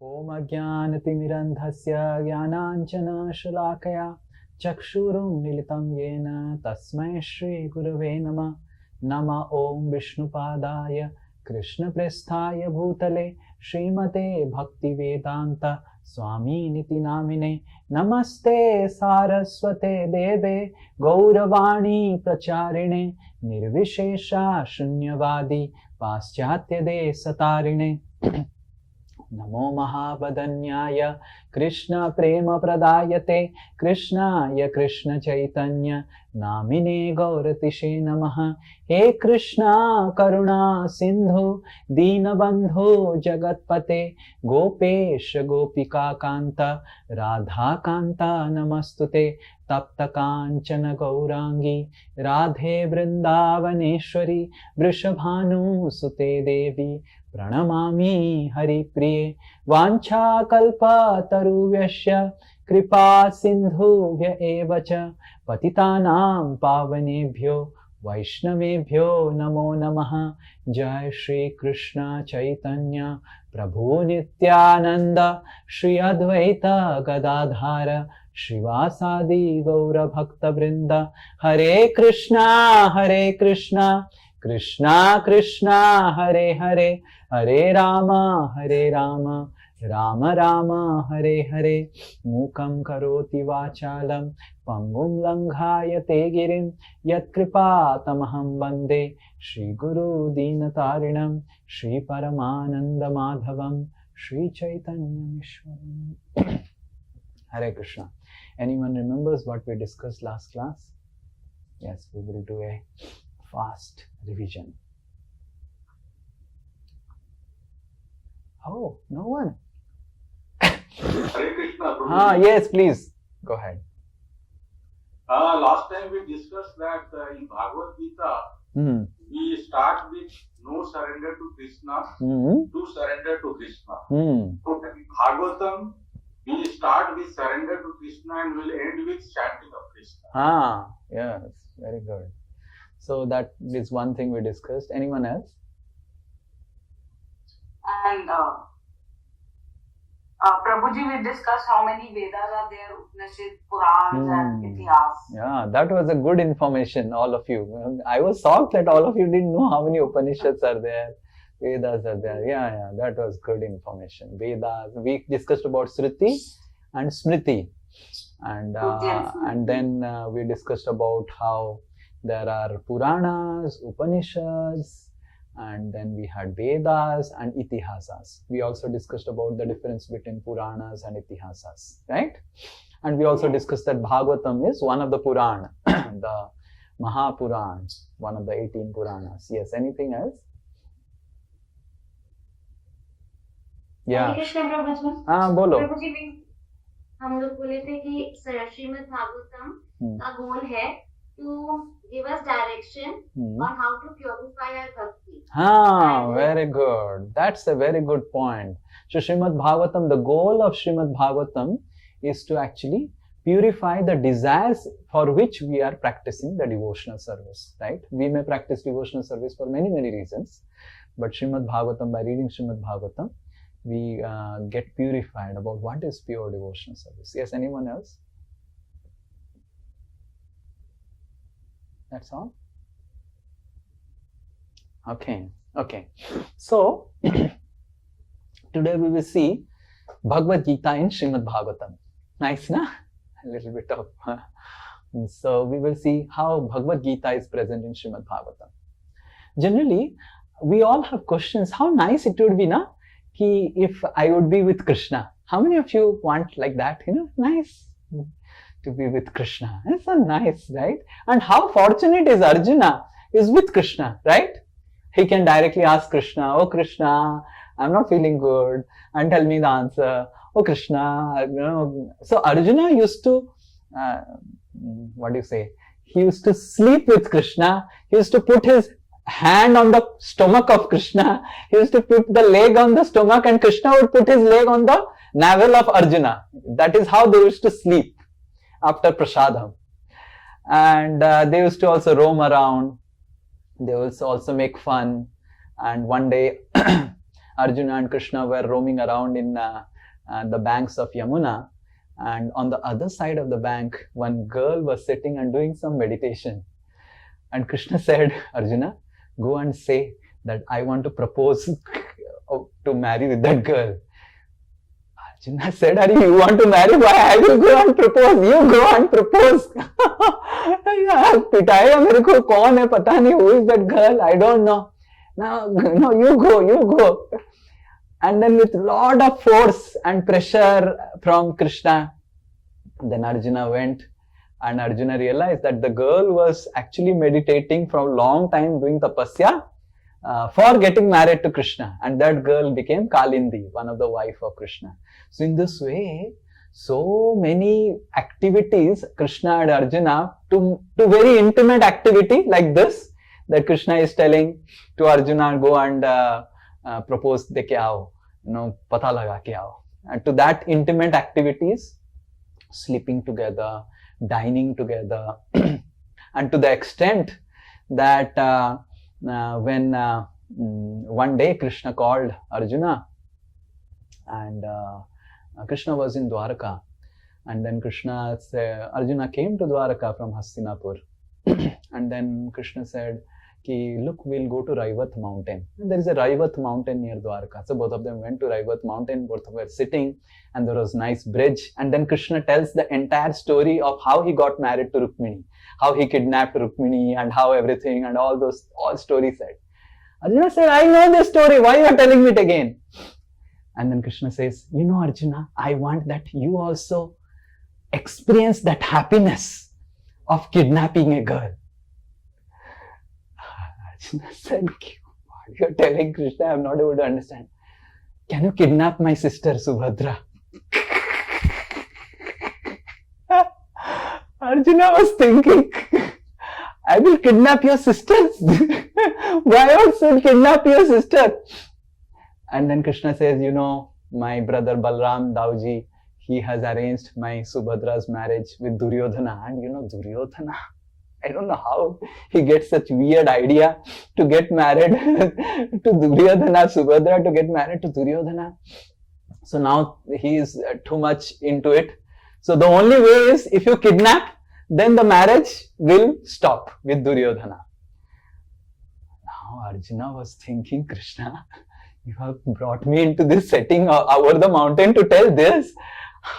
Om Ajnanatimirandhasya Jnananjana Shalakaya Chakshurum Militam Yena Tasmai Shri Gurave Nama Nama Om Vishnupadaya Krishna Presthaya Bhutale Srimate Bhakti Vedanta Swami Niti Namine Namaste Saraswate Deve Gauravani Pracharine Nirvishesha Shunyavadi Paschatya De Satarine Namo Mahabadanyaya Krishna Prema Pradayate Krishnaya Krishna Chaitanya Namine Gauratishe Namaha He Krishna Karuna Sindhu Dinabandhu Jagatpate Gopesh Gopika Kanta Radha Kanta Namastute Tapta Kanchana Gaurangi Radhe Vrindavaneshwari Vrishabhanu Sute Devi Pranamami Hari Priye Vancha Kalpa Taruvasya Kripa Sindhuvya Evacha Patitanam Pavanebhyo Vaishnavebhyo Namo Namaha Jai Shri Krishna Chaitanya Prabhu Nityananda Shri Advaita Gadadhara Shivasadi Gaura Bhakta Vrinda Hare Krishna Krishna Krishna Hare Hare Hare Rama Rama Rama Hare Hare Mukam Karoti Vachalam Pangum Langhayate Girim Yat Kripa Tamaham Bande Shri Guru Dinatarinam Shri Paramananda Madhavam Shri Chaitanya Ishwaram. Hare Krishna. Anyone remembers what we discussed last class? Yes, we will do a fast revision. Oh, no one. Hare Krishna. Yes, please. Go ahead. Last time we discussed that in Bhagavad Gita, we start with no surrender to Krishna, to surrender to Krishna. So in Bhagavatam, we start with surrender to Krishna and will end with chanting of Krishna. Yes, very good. So that is one thing we discussed. Anyone else? And Prabhuji, we discussed how many Vedas are there, Upanishad, Purans and Itihas. Yeah, that was a good information, all of you. I was shocked that all of you didn't know how many Upanishads are there, Vedas are there. Yeah, that was good information. Vedas, we discussed about Shruti and Smriti. And then we discussed about how there are Puranas, Upanishads, and then we had Vedas and Itihasas. We also discussed about the difference between Puranas and Itihasas, right? And we also discussed that Bhagavatam is one of the Purana, the Mahapurans, one of the 18 Puranas. Yes, anything else? Yeah. बोलो. प्रभुजी हम लोग बोले थे कि श्रीमद् भागवतम का गोल है to give us direction on how to purify our bhakti. Very good. That's a very good point. So Srimad Bhagavatam, the goal of Srimad Bhagavatam is to actually purify the desires for which we are practicing the devotional service, right? We may practice devotional service for many reasons, but Srimad Bhagavatam, by reading Srimad Bhagavatam, we get purified about what is pure devotional service. Yes, anyone else? That's all? Okay. So, today we will see Bhagavad Gita in Srimad Bhagavatam. Nice, na? A little bit of... So, we will see how Bhagavad Gita is present in Srimad Bhagavatam. Generally, we all have questions. How nice it would be, na? Ki if I would be with Krishna. How many of you want like that? Nice to be with Krishna. It's so nice, right? And how fortunate is Arjuna is with Krishna, right? He can directly ask Krishna, "Oh Krishna, I'm not feeling good," and tell me the answer. "Oh Krishna," So Arjuna used to, he used to sleep with Krishna. He used to put his hand on the stomach of Krishna. He used to put the leg on the stomach and Krishna would put his leg on the navel of Arjuna. That is how they used to sleep after prasadam. And they used to also roam around. They also make fun. And one day Arjuna and Krishna were roaming around in the banks of Yamuna, and on the other side of the bank, one girl was sitting and doing some meditation. And Krishna said, Arjuna, go and say that I want to propose to marry with that girl. Arjuna said, Are you want to marry? Why I will go and propose? You go and propose. पिटाएगा मेरे को, कौन है पता नहीं, who is that girl? I don't know. No, you go. And then with lot of force and pressure from Krishna, then Arjuna went, and Arjuna realized that the girl was actually meditating for a long time, doing tapasya for getting married to Krishna, and that girl became Kalindi, one of the wife of Krishna. So in this way, so many activities Krishna and Arjuna, to very intimate activity like this, that Krishna is telling to Arjuna, go and propose de ke aao, pata laga ke aao. And to that intimate activities, sleeping together, dining together, and to the extent that when one day Krishna called Arjuna, and Krishna was in Dwaraka, and then Arjuna came to Dwaraka from Hastinapur, and then Krishna said, look, we'll go to Raivat mountain. And there is a Raivat mountain near Dwaraka. So both of them went to Raivat mountain, both were sitting, and there was nice bridge. And then Krishna tells the entire story of how he got married to Rukmini, how he kidnapped Rukmini, and how everything, and all stories said. Arjuna said, I know this story, why you are telling it again? And then Krishna says, Arjuna, I want that you also experience that happiness of kidnapping a girl. Arjuna said, what you are telling, Krishna, I am not able to understand. Can you kidnap my sister Subhadra? Arjuna was thinking, I will kidnap your sister. Why also kidnap your sister? And then Krishna says, my brother Balram Dauji, he has arranged my Subhadra's marriage with Duryodhana. And Duryodhana, I don't know how he gets such weird idea to get married to Duryodhana, Subhadra to get married to Duryodhana. So now he is too much into it. So the only way is if you kidnap, then the marriage will stop with Duryodhana. Now Arjuna was thinking, Krishna, you have brought me into this setting over the mountain to tell this.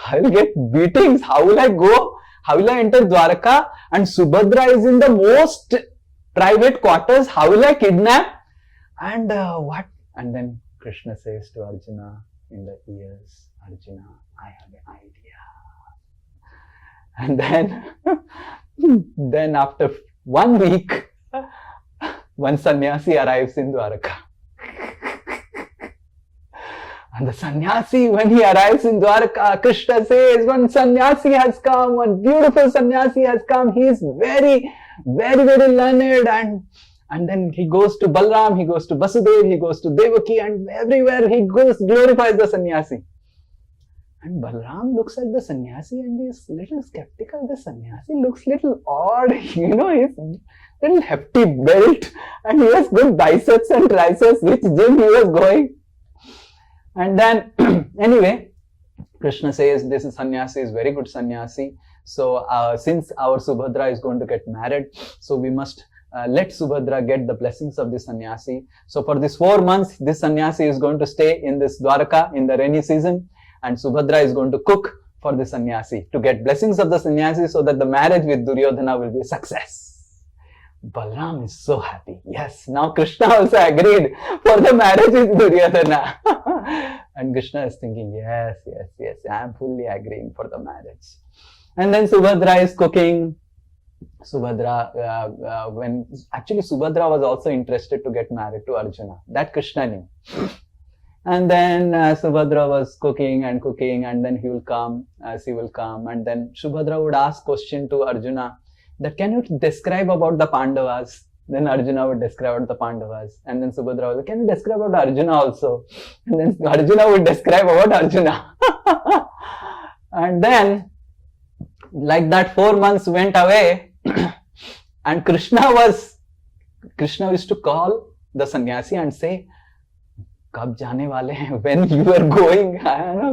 I will get beatings. How will I go? How will I enter Dwaraka? And Subhadra is in the most private quarters. How will I kidnap? And what? And then Krishna says to Arjuna in the ears, Arjuna, I have an idea. And then after 1 week, one sannyasi arrives in Dwaraka. And the sannyasi, when he arrives in Dwaraka, Krishna says, one sannyasi has come, one beautiful sannyasi has come. He is very, very, very learned. And then he goes to Balram, he goes to Vasudev, he goes to Devaki, and everywhere he goes, glorifies the sannyasi. And Balram looks at the sannyasi and he is little skeptical. The sannyasi looks little odd, he's little hefty built, and he has good biceps and triceps, which gym he was going. And then, anyway, Krishna says, this sannyasi is very good sannyasi. So, since our Subhadra is going to get married, so we must let Subhadra get the blessings of this sannyasi. So, for this 4 months, this sannyasi is going to stay in this Dwaraka in the rainy season, and Subhadra is going to cook for the sannyasi to get blessings of the sannyasi so that the marriage with Duryodhana will be a success. Balram is so happy. Yes, now Krishna also agreed for the marriage with Duryodhana. And Krishna is thinking, yes, I am fully agreeing for the marriage. And then Subhadra is cooking. When actually Subhadra was also interested to get married to Arjuna. That Krishna knew. And then Subhadra was cooking, and then she will come, and then Subhadra would ask question to Arjuna, that can you describe about the Pandavas? Then Arjuna would describe about the Pandavas. And then Subhadra would, can you describe about Arjuna also? And then Arjuna would describe about Arjuna. And then, like that 4 months went away, and Krishna used to call the sannyasi and say, कब जाने वाले हैं, when you are going,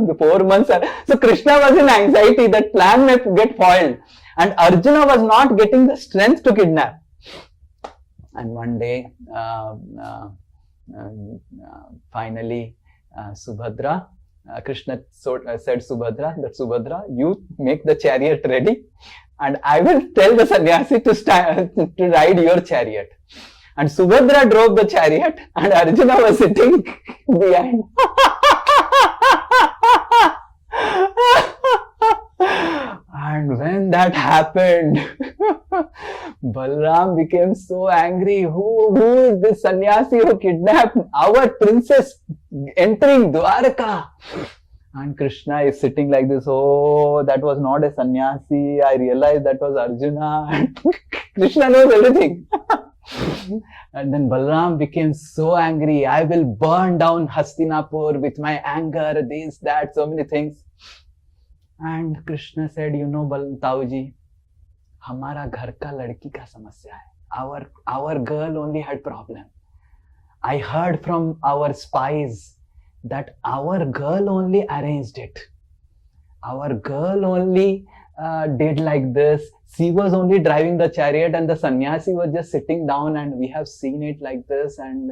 the 4 months are, so Krishna was in anxiety that plan may get foiled, and Arjuna was not getting the strength to kidnap. And one day, finally, Subhadra, Krishna said Subhadra, that Subhadra, you make the chariot ready, and I will tell the sannyasi to ride your chariot. And Subhadra drove the chariot, and Arjuna was sitting behind. And when that happened, Balram became so angry. Who is this sannyasi who kidnapped our princess entering Dwarka? And Krishna is sitting like this. Oh, that was not a sannyasi. I realized that was Arjuna. Krishna knows everything. And then Balram became so angry. I will burn down Hastinapur with my anger, this, that, so many things. And Krishna said, you know, Tauji, हमारा घर का लड़की का समस्या है. Our girl only had problem. I heard from our spies that our girl only arranged it. Our girl only did like this. She was only driving the chariot and the sannyasi was just sitting down, and we have seen it like this. And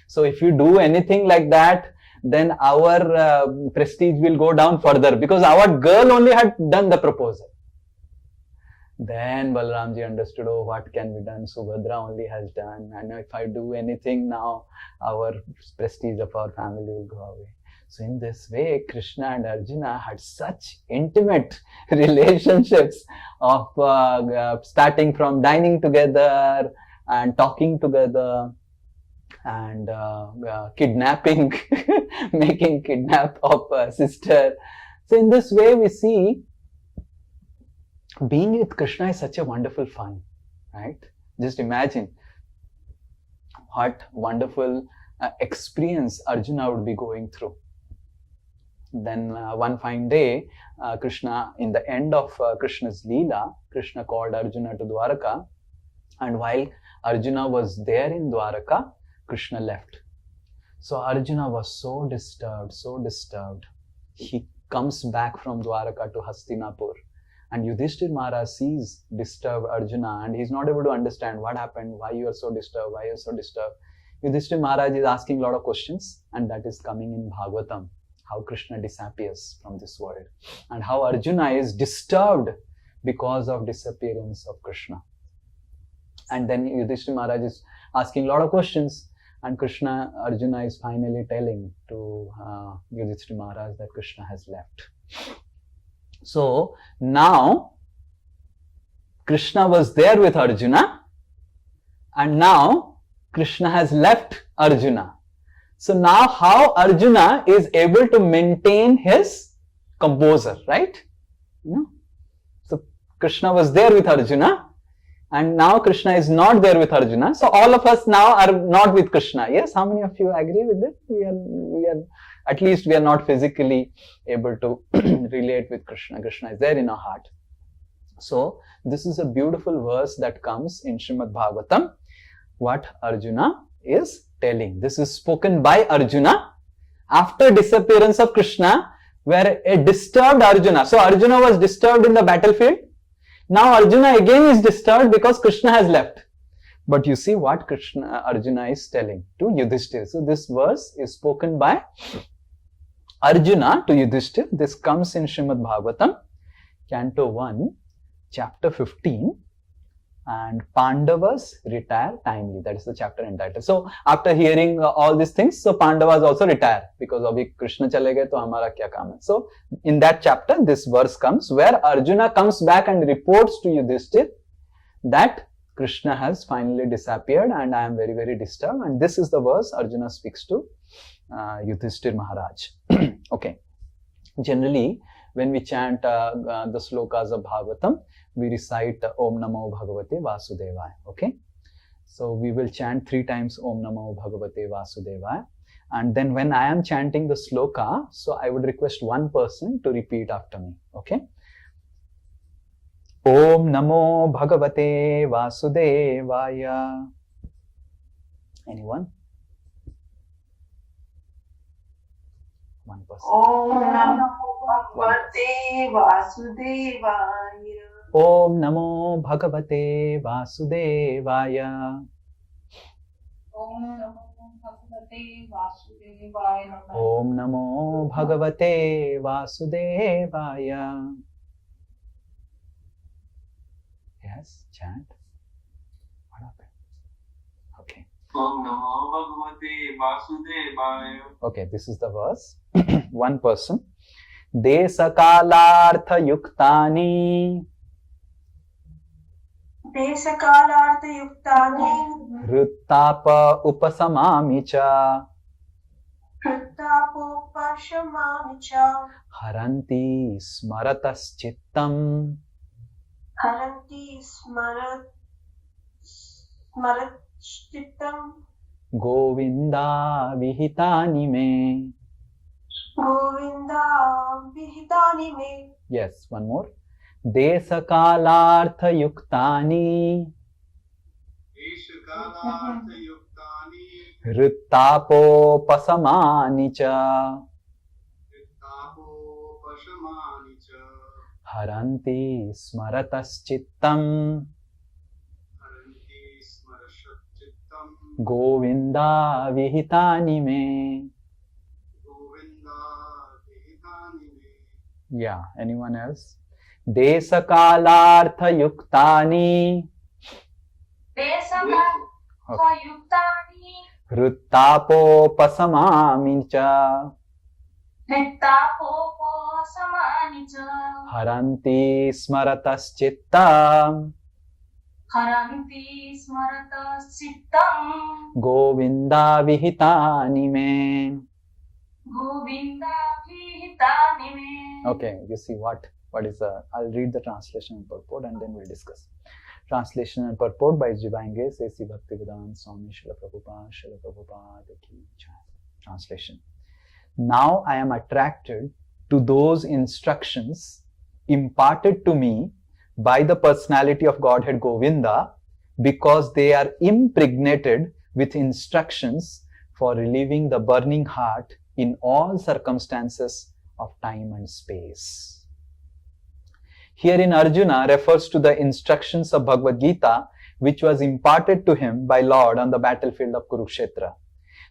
so if you do anything like that, then our prestige will go down further, because our girl only had done the proposal. Then Balramji understood, oh, what can be done? Subhadra only has done. And if I do anything now, our prestige of our family will go away. So in this way, Krishna and Arjuna had such intimate relationships of starting from dining together and talking together and kidnapping, making kidnap of a sister. So in this way, we see being with Krishna is such a wonderful fun, right? Just imagine what wonderful experience Arjuna would be going through. Then one fine day, Krishna, in the end of Krishna's Leela, Krishna called Arjuna to Dwaraka, and while Arjuna was there in Dwaraka, Krishna left. So Arjuna was so disturbed. He comes back from Dwaraka to Hastinapur, and Yudhishthir Maharaj sees disturbed Arjuna, and he's not able to understand what happened, why you are so disturbed, why you are so disturbed. Yudhishthir Maharaj is asking a lot of questions, and that is coming in Bhagavatam, how Krishna disappears from this world, and how Arjuna is disturbed because of disappearance of Krishna. And then Yudhishthir Maharaj is asking a lot of questions, and Arjuna is finally telling to Yudhishthir Maharaj that Krishna has left. So now Krishna was there with Arjuna, and now Krishna has left Arjuna. So now how Arjuna is able to maintain his composure, right? So Krishna was there with Arjuna, and now Krishna is not there with Arjuna. So all of us now are not with Krishna. Yes, how many of you agree with it? We are at least we are not physically able to relate with Krishna. Krishna is there in our heart. So this is a beautiful verse that comes in Srimad Bhagavatam, what Arjuna is telling. This is spoken by Arjuna after disappearance of Krishna, where a disturbed Arjuna. So Arjuna was disturbed in the battlefield. Now Arjuna again is disturbed because Krishna has left. But you see what Arjuna is telling to Yudhishthir. So this verse is spoken by Arjuna to Yudhishthir. This comes in Srimad Bhagavatam, Canto 1, Chapter 15. And Pandavas retire timely. That is the chapter entitled. So after hearing all these things, so Pandavas also retire, because abhi Krishna chale gaye to hamara kya kaam hai. So in that chapter, this verse comes where Arjuna comes back and reports to Yudhishthir that Krishna has finally disappeared and I am very, very disturbed. And this is the verse Arjuna speaks to Yudhishthir Maharaj. Okay. Generally, when we chant the slokas of Bhagavatam, we recite Om Namo Bhagavate Vasudevaya. Okay. So we will chant 3 times Om Namo Bhagavate Vasudevaya. And then when I am chanting the sloka, so I would request one person to repeat after me. Okay. Om Namo Bhagavate Vasudevaya. Anyone? One person. Om Namo Bhagavate Vasudevaya. Om Namo Bhagavate Vasudevaya. Om Namo Bhagavate Vasudevaya. Om Namo Bhagavate Vasudevaya. Yes, chant. What happened? Okay. Om Namo Bhagavate Vasudevaya. Okay, this is the verse. One person. Desakalartha yuktani Desakalartha yuktani Hrittapa upasamami cha Krittapopashamani cha Haranti smaratas chittam Haranti smaratchittam Govinda vihitani me. Govinda vihitani me. Yes, one more. Desakalartha yuktani Deshakalartha yuktani Hrittapopasamani cha Vittapopashamani cha Haranti smaratas chittam Haranti smarashatchittam Govinda vihitani me. Govinda vihitani me. Yeah, anyone else? Desakalartha yuktani Desakalartha yuktani Hrittapopasamami cha Hrittapopasamani cha Haranti smaratas chittam Haranti smaratas chittam Govinda vihitani me. Govinda vihitani me. Okay, you see what is the, I'll read the translation and purport and then we'll discuss. Translation and purport by His Divine Grace A.C. Bhaktivedanta Swami Srila Prabhupada Ki Jai. Translation. Now I am attracted to those instructions imparted to me by the personality of Godhead Govinda because they are impregnated with instructions for relieving the burning heart in all circumstances of time and space. Herein Arjuna refers to the instructions of Bhagavad Gita which was imparted to him by Lord on the battlefield of Kurukshetra.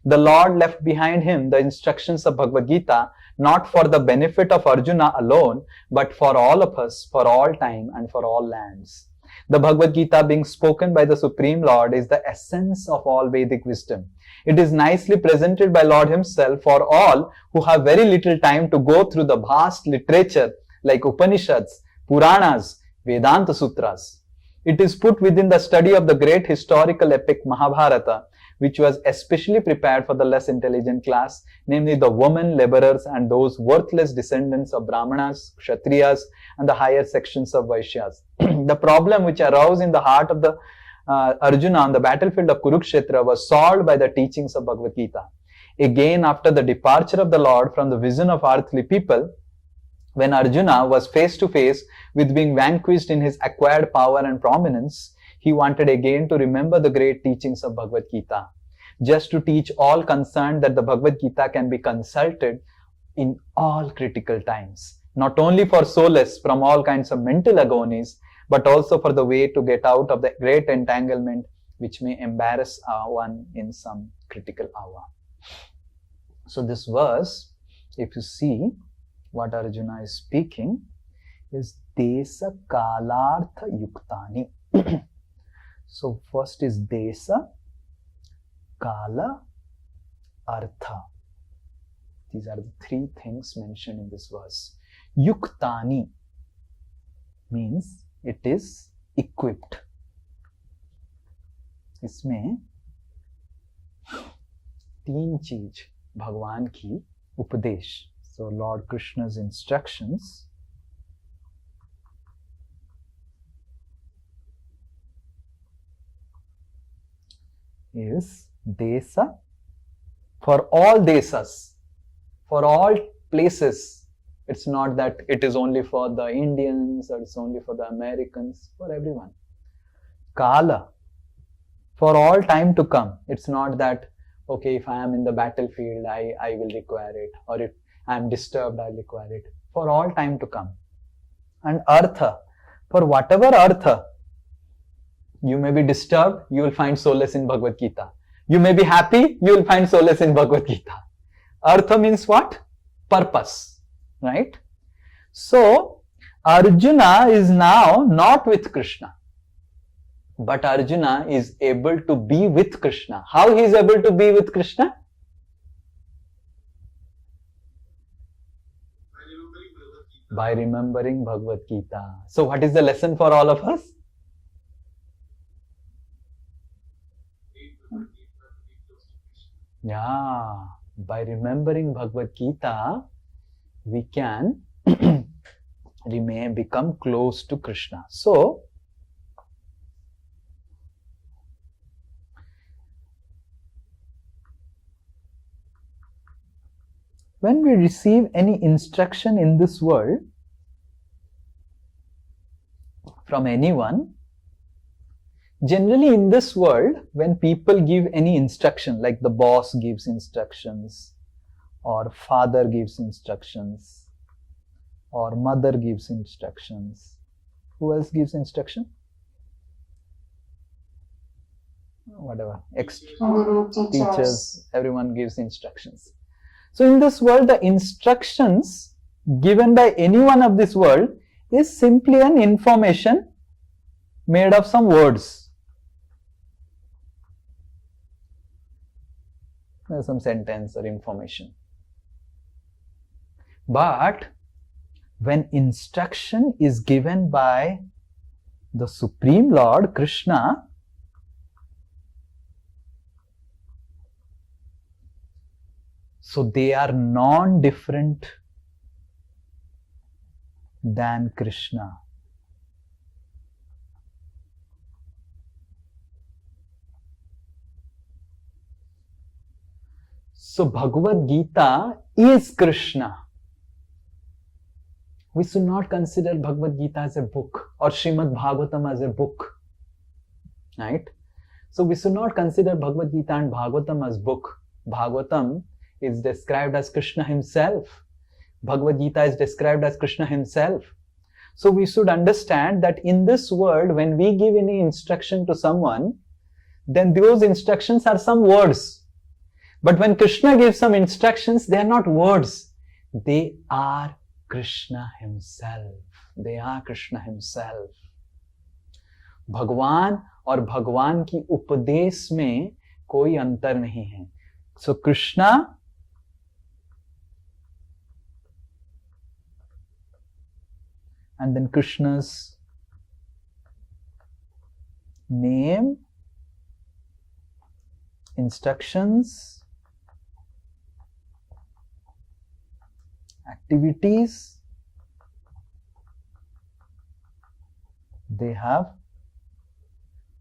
The Lord left behind him the instructions of Bhagavad Gita not for the benefit of Arjuna alone but for all of us, for all time and for all lands. The Bhagavad Gita being spoken by the Supreme Lord is the essence of all Vedic wisdom. It is nicely presented by Lord himself for all who have very little time to go through the vast literature like Upanishads, Puranas, Vedanta Sutras. It is put within the study of the great historical epic Mahabharata, which was especially prepared for the less intelligent class, namely the women, laborers and those worthless descendants of Brahmanas, Kshatriyas and the higher sections of Vaishyas. The problem which arose in the heart of the Arjuna on the battlefield of Kurukshetra was solved by the teachings of Bhagavad Gita. Again, after the departure of the Lord from the vision of earthly people, when Arjuna was face to face with being vanquished in his acquired power and prominence, he wanted again to remember the great teachings of Bhagavad Gita, just to teach all concerned that the Bhagavad Gita can be consulted in all critical times, not only for solace from all kinds of mental agonies, but also for the way to get out of the great entanglement which may embarrass one in some critical hour. So this verse, if you see what Arjuna is speaking, is Desa Kalartha Yuktani. So first is Desa, Kala, Artha. These are the three things mentioned in this verse. Yuktani means it is equipped. इसमें तीन चीज भगवान की उपदेश. So Lord Krishna's instructions is desa for all desas, for all places. It's not that it is only for the Indians or it's only for the Americans, for everyone. Kala, for all time to come. It's not that, okay, if I am in the battlefield, I will require it. Or I am disturbed, I'll require it for all time to come. And artha, for whatever artha, you may be disturbed, you will find solace in Bhagavad Gita. You may be happy, you will find solace in Bhagavad Gita. Artha means what? Purpose, right? So, Arjuna is now not with Krishna, but Arjuna is able to be with Krishna. How he is able to be with Krishna? By remembering Bhagavad Gita. So, what is the lesson for all of us? Yeah, by remembering Bhagavad Gita, we can become close to Krishna. So, when we receive any instruction in this world from anyone, generally in this world, when people give any instruction, like the boss gives instructions, or father gives instructions, or mother gives instructions, who else gives instruction? Whatever, teachers, everyone gives instructions. So in this world, the instructions given by anyone of this world is simply an information made of some words. There's some sentence or information. But when instruction is given by the Supreme Lord, Krishna, so they are non-different than Krishna. So Bhagavad Gita is Krishna. We should not consider Bhagavad Gita as a book or Srimad Bhagavatam as a book. Right? So we should not consider Bhagavad Gita and Bhagavatam as book. Bhagavatam is described as Krishna himself. Bhagavad Gita is described as Krishna himself. So we should understand that in this world, when we give any instruction to someone, then those instructions are some words. But when Krishna gives some instructions, they are not words. They are Krishna himself. They are Krishna himself. भगवान और भगवान की उपदेश में कोई अंतर नहीं है. So Krishna and then Krishna's name, instructions, activities, they have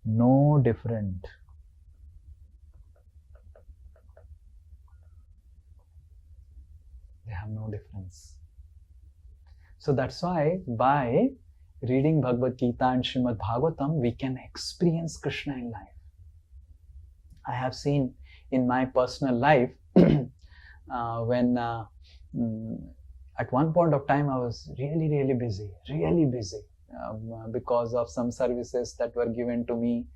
no different. They have no difference. So that's why by reading Bhagavad Gita and Srimad Bhagavatam, we can experience Krishna in life. I have seen in my personal life when at one point of time I was really busy because of some services that were given to me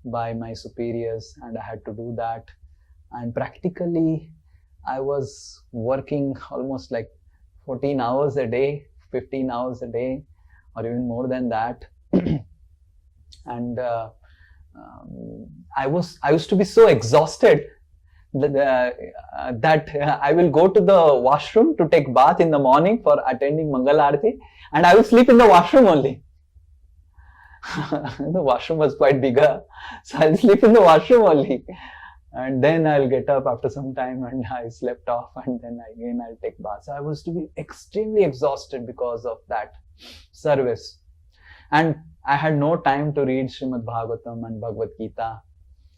by my superiors, and I had to do that. And practically I was working almost like 14 hours a day, 15 hours a day, or even more than that. And I used to be so exhausted that I will go to the washroom to take bath in the morning for attending Mangal Aarti, and I will sleep in the washroom only. The washroom was quite bigger, so I'll sleep in the washroom only. And then I'll get up after some time and I slept off, and then again I'll take bath. So I was to be extremely exhausted because of that service. And I had no time to read Srimad Bhagavatam and Bhagavad Gita.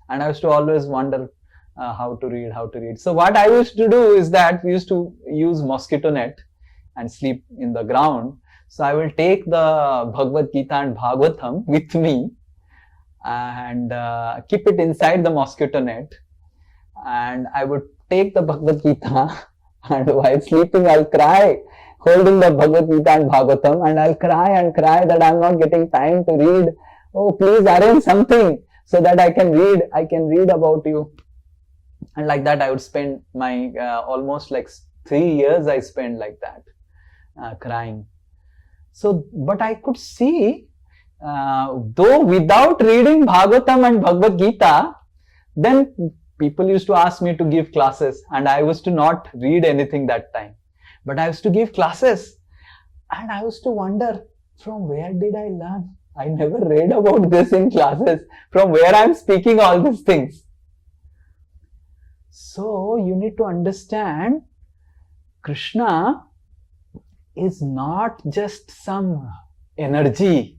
And I used to always wonder how to read. So what I used to do is that we used to use mosquito net and sleep in the ground. So I will take the Bhagavad Gita and Bhagavatam with me and keep it inside the mosquito net. And I would take the Bhagavad Gita And while sleeping, I'll cry, holding the Bhagavad Gita and Bhagavatam, and I'll cry and cry that I'm not getting time to read. Oh, please arrange something so that I can read about you. And like that, I would spend my almost like 3 years I spent like that, crying. So, but I could see, though without reading Bhagavatam and Bhagavad Gita, then people used to ask me to give classes, and I was to not read anything that time. But I was to give classes, and I was to wonder, from where did I learn? I never read about this in classes. From where I am speaking all these things? So you need to understand, Krishna is not just some energy,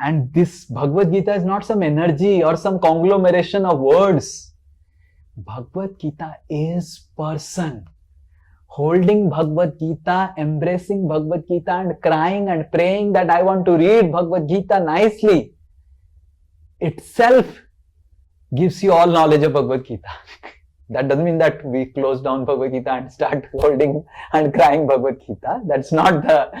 and this Bhagavad Gita is not some energy or some conglomeration of words. Bhagavad Gita is person. Holding Bhagavad Gita, embracing Bhagavad Gita and crying and praying that I want to read Bhagavad Gita nicely, itself gives you all knowledge of Bhagavad Gita. That doesn't mean that we close down Bhagavad Gita and start holding and crying Bhagavad Gita. That's not the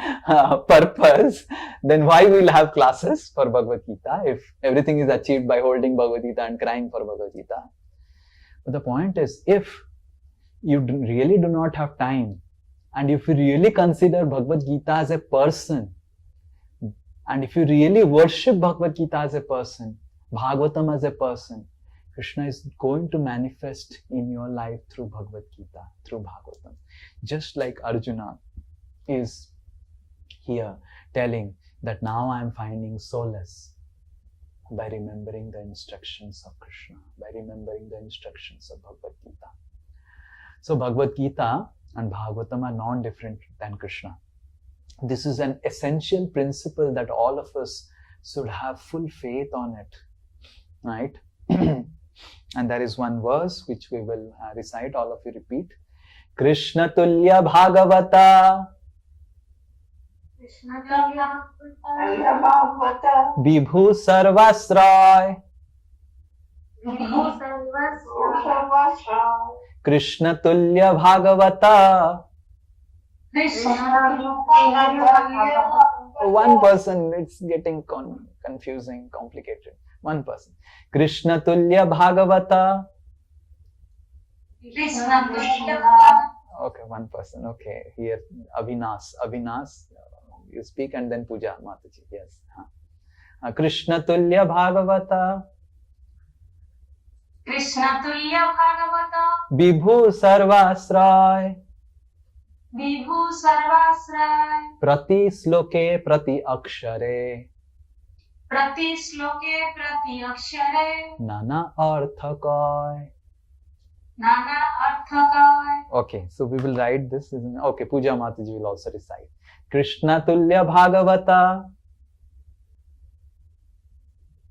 purpose. Then why we'll have classes for Bhagavad Gita if everything is achieved by holding Bhagavad Gita and crying for Bhagavad Gita? But the point is, if you really do not have time, and if you really consider Bhagavad Gita as a person, and if you really worship Bhagavad Gita as a person, Bhagavatam as a person, Krishna is going to manifest in your life through Bhagavad Gita, through Bhagavatam. Just like Arjuna is here telling that now I am finding solace by remembering the instructions of Krishna, by remembering the instructions of Bhagavad Gita. So Bhagavad Gita and Bhagavatam are non-different than Krishna. This is an essential principle that all of us should have full faith on it, right? And there is one verse which we will recite, all of you repeat. Krishna Tulya Bhagavata Vibhu Sarvasray Krishna Tulya Bhagavata. One person, it's getting confusing, complicated. One person. Krishna Tulya Bhagavata. Okay, one person. Okay, here Avinash, you speak and then Puja Mataji. Yes. Krishna Tulya Bhagavata. Krishna Tulya Bhagavata Vibhu Sarvasray Vibhu Sarvasray Prati Sloke Prati Akshare Prati Sloke Prati Akshare Nana Arthakay. Nana Arthakay. Okay, so we will write this. Okay, Puja Mataji will also recite. Krishna Tulya Bhagavata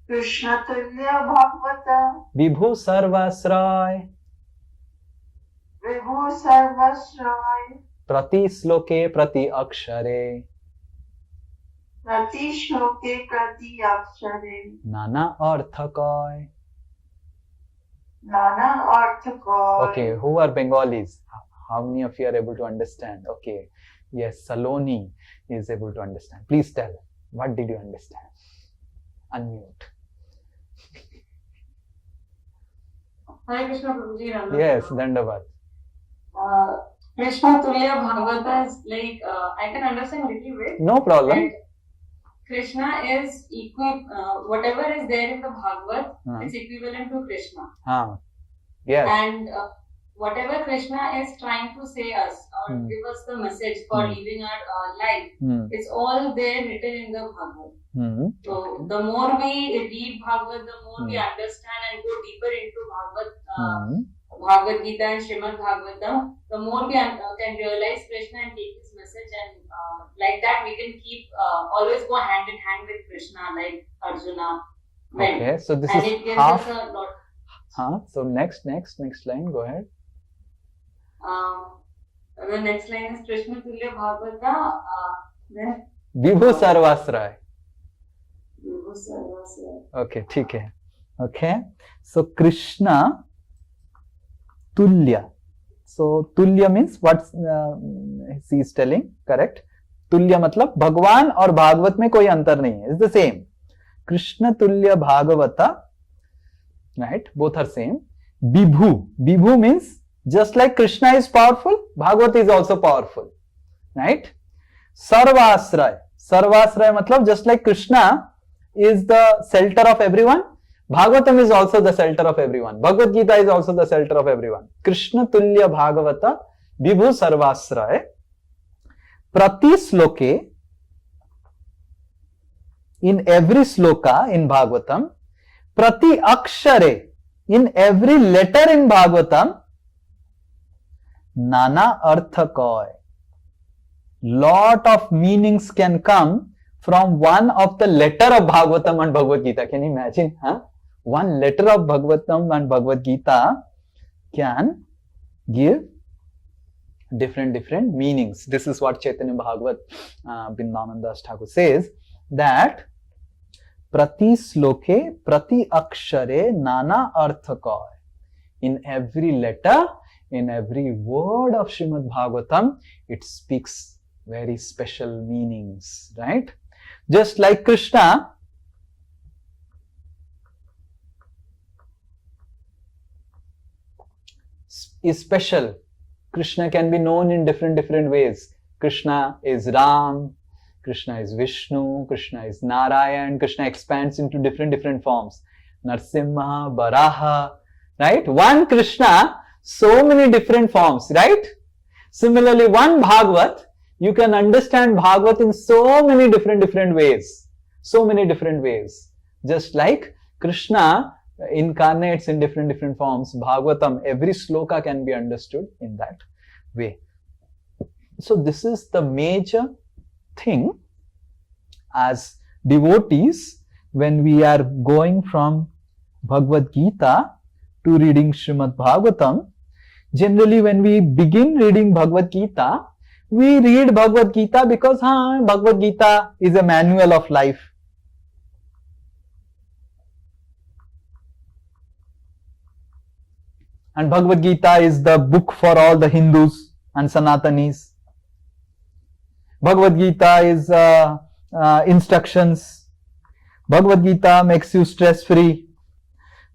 Krishna Tulya Bhagavata Vibhu Sarvasray Vibhu Sarvasray Prati Sloke Prati Akshare Prati Shloke Prati Akshare Nana Arthakay. Nana Arthakay. Okay, who are Bengalis? How many of you are able to understand? Okay, yes, Saloni is able to understand. Please tell, what did you understand? Unmute. Hare Krishna Prabhuji. Yes, Dandavad. Krishna Tulya Bhagavata is like, I can understand a little bit. No problem. And Krishna is whatever is there in the Bhagavad, it's equivalent to Krishna. Yes. And whatever Krishna is trying to say us or give us the message for living our life, it's all there written in the Bhagavad. So the more we read Bhagavad, the more we understand and go deeper into Bhagavad Gita and Srimad Bhagavatam, the more we can realize Krishna and take his message, and like that we can keep always go hand in hand with Krishna, like Arjuna went. Okay, so this and is it gives half. us a lot. So next line, go ahead. The next line is Krishna Tulya Bhagavata. Then Vibhu Sarvasray. Vibhu Sarvasray. Okay, ठीक है. Okay, so Krishna Tulya, So tulya means what he is telling, correct? तुल्य मतलब भगवान और भागवत में कोई अंतर नहीं है, इज द सेम. कृष्ण तुल्य Bhagavata, right? Both are same. Vibhu, Vibhu means just like Krishna is powerful, Bhagavat is also powerful, right? Sarvasray, Sarvasray मतलब just like Krishna is the shelter of everyone, Bhagavatam is also the shelter of everyone. Bhagavad Gita is also the shelter of everyone. Krishna tulya Bhagavata Vibhu Sarvasray. Prati sloke, in every sloka in Bhagavatam, prati akshare, in every letter in Bhagavatam, nana artha koi. Lot of meanings can come from one of the letter of Bhagavatam and Bhagavad Gita. Can you imagine? Huh? One letter of Bhagavatam and Bhagavad Gita can give different meanings. This is what Chaitanya Bhagavat Vrindavan Das Thakur says, that prati sloke prati akshare nana arthakoi. In every letter, in every word of Srimad Bhagavatam, it speaks very special meanings, right? Just like Krishna is special. Krishna can be known in different ways. Krishna is Ram, Krishna is Vishnu, Krishna is Narayan. Krishna expands into different forms. Narsimha, Baraha, right? One Krishna, so many different forms, right? Similarly, one Bhagavat, you can understand Bhagavat in so many different ways. So many different ways. Just like Krishna incarnates in different forms, Bhagavatam, every sloka can be understood in that way. So this is the major thing as devotees when we are going from Bhagavad Gita to reading Srimad Bhagavatam. Generally when we begin reading Bhagavad Gita, we read Bhagavad Gita because Bhagavad Gita is a manual of life. And Bhagavad Gita is the book for all the Hindus and Sanatanis. Bhagavad Gita is instructions. Bhagavad Gita makes you stress free.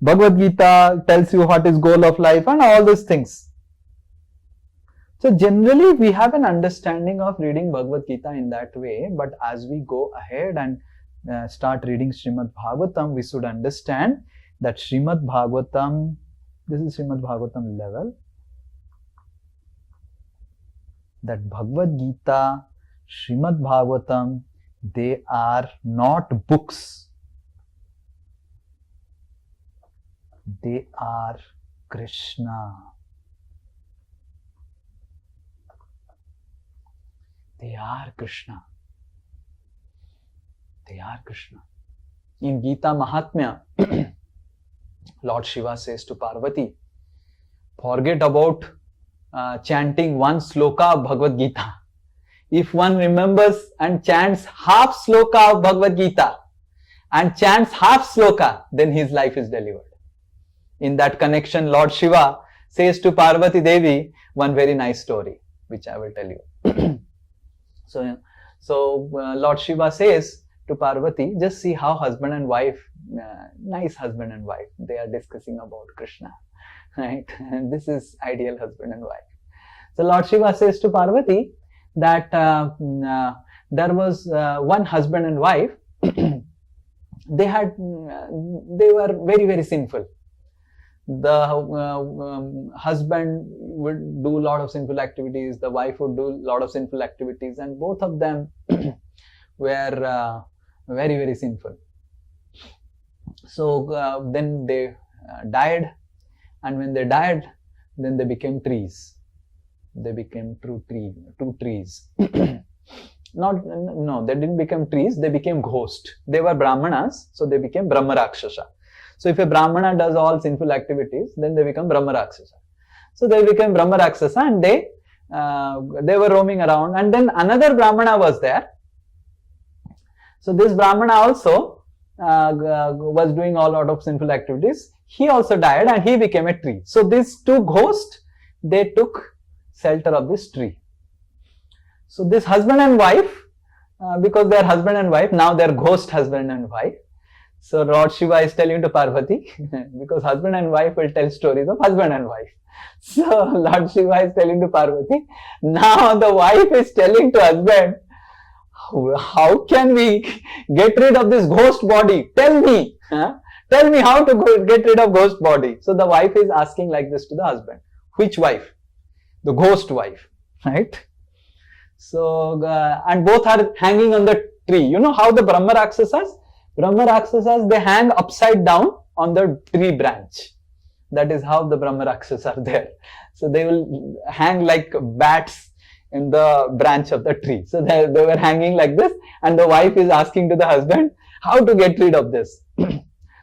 Bhagavad Gita tells you what is goal of life and all these things. So generally we have an understanding of reading Bhagavad Gita in that way, but as we go ahead and start reading Srimad Bhagavatam, we should understand that Srimad Bhagavatam, this is Srimad Bhagavatam level, that Bhagavad Gita, Srimad Bhagavatam, they are not books. They are Krishna. They are Krishna. They are Krishna. In Gita Mahatmya, Lord Shiva says to Parvati, forget about chanting one sloka of Bhagavad Gita. If one remembers and chants half sloka of Bhagavad Gita and chants half sloka, then his life is delivered. In that connection, Lord Shiva says to Parvati Devi one very nice story, which I will tell you. So Lord Shiva says to Parvati, just see how husband and wife, nice husband and wife, they are discussing about Krishna, right? And this is ideal husband and wife. So Lord Shiva says to Parvati that there was one husband and wife. They were very sinful. The husband would do a lot of sinful activities, the wife would do a lot of sinful activities, and both of them were very sinful. So then they died, and when they died, then they became trees. They became two trees. No, they didn't become trees, they became ghosts. They were Brahmanas, so they became Brahma Rakshasa. So if a Brahmana does all sinful activities, then they become Brahma Rakshasa. So they became Brahma Rakshasa, and they were roaming around, and then another Brahmana was there. So this Brahmana also was doing all lot of sinful activities. He also died and he became a tree. So these two ghosts, they took shelter of this tree. So this husband and wife, because they are husband and wife, now they are ghost husband and wife. So Lord Shiva is telling to Parvati, because husband and wife will tell stories of husband and wife. So Lord Shiva is telling to Parvati, now the wife is telling to husband, how can we get rid of this ghost body? Tell me. Tell me how to get rid of ghost body. So the wife is asking like this to the husband. Which wife? The ghost wife. Right? So, and both are hanging on the tree. You know how the Brahma Rakshasas, they hang upside down on the tree branch. That is how the Brahma Rakshasas are there. So they will hang like bats in the branch of the tree. So they were hanging like this, and the wife is asking to the husband how to get rid of this.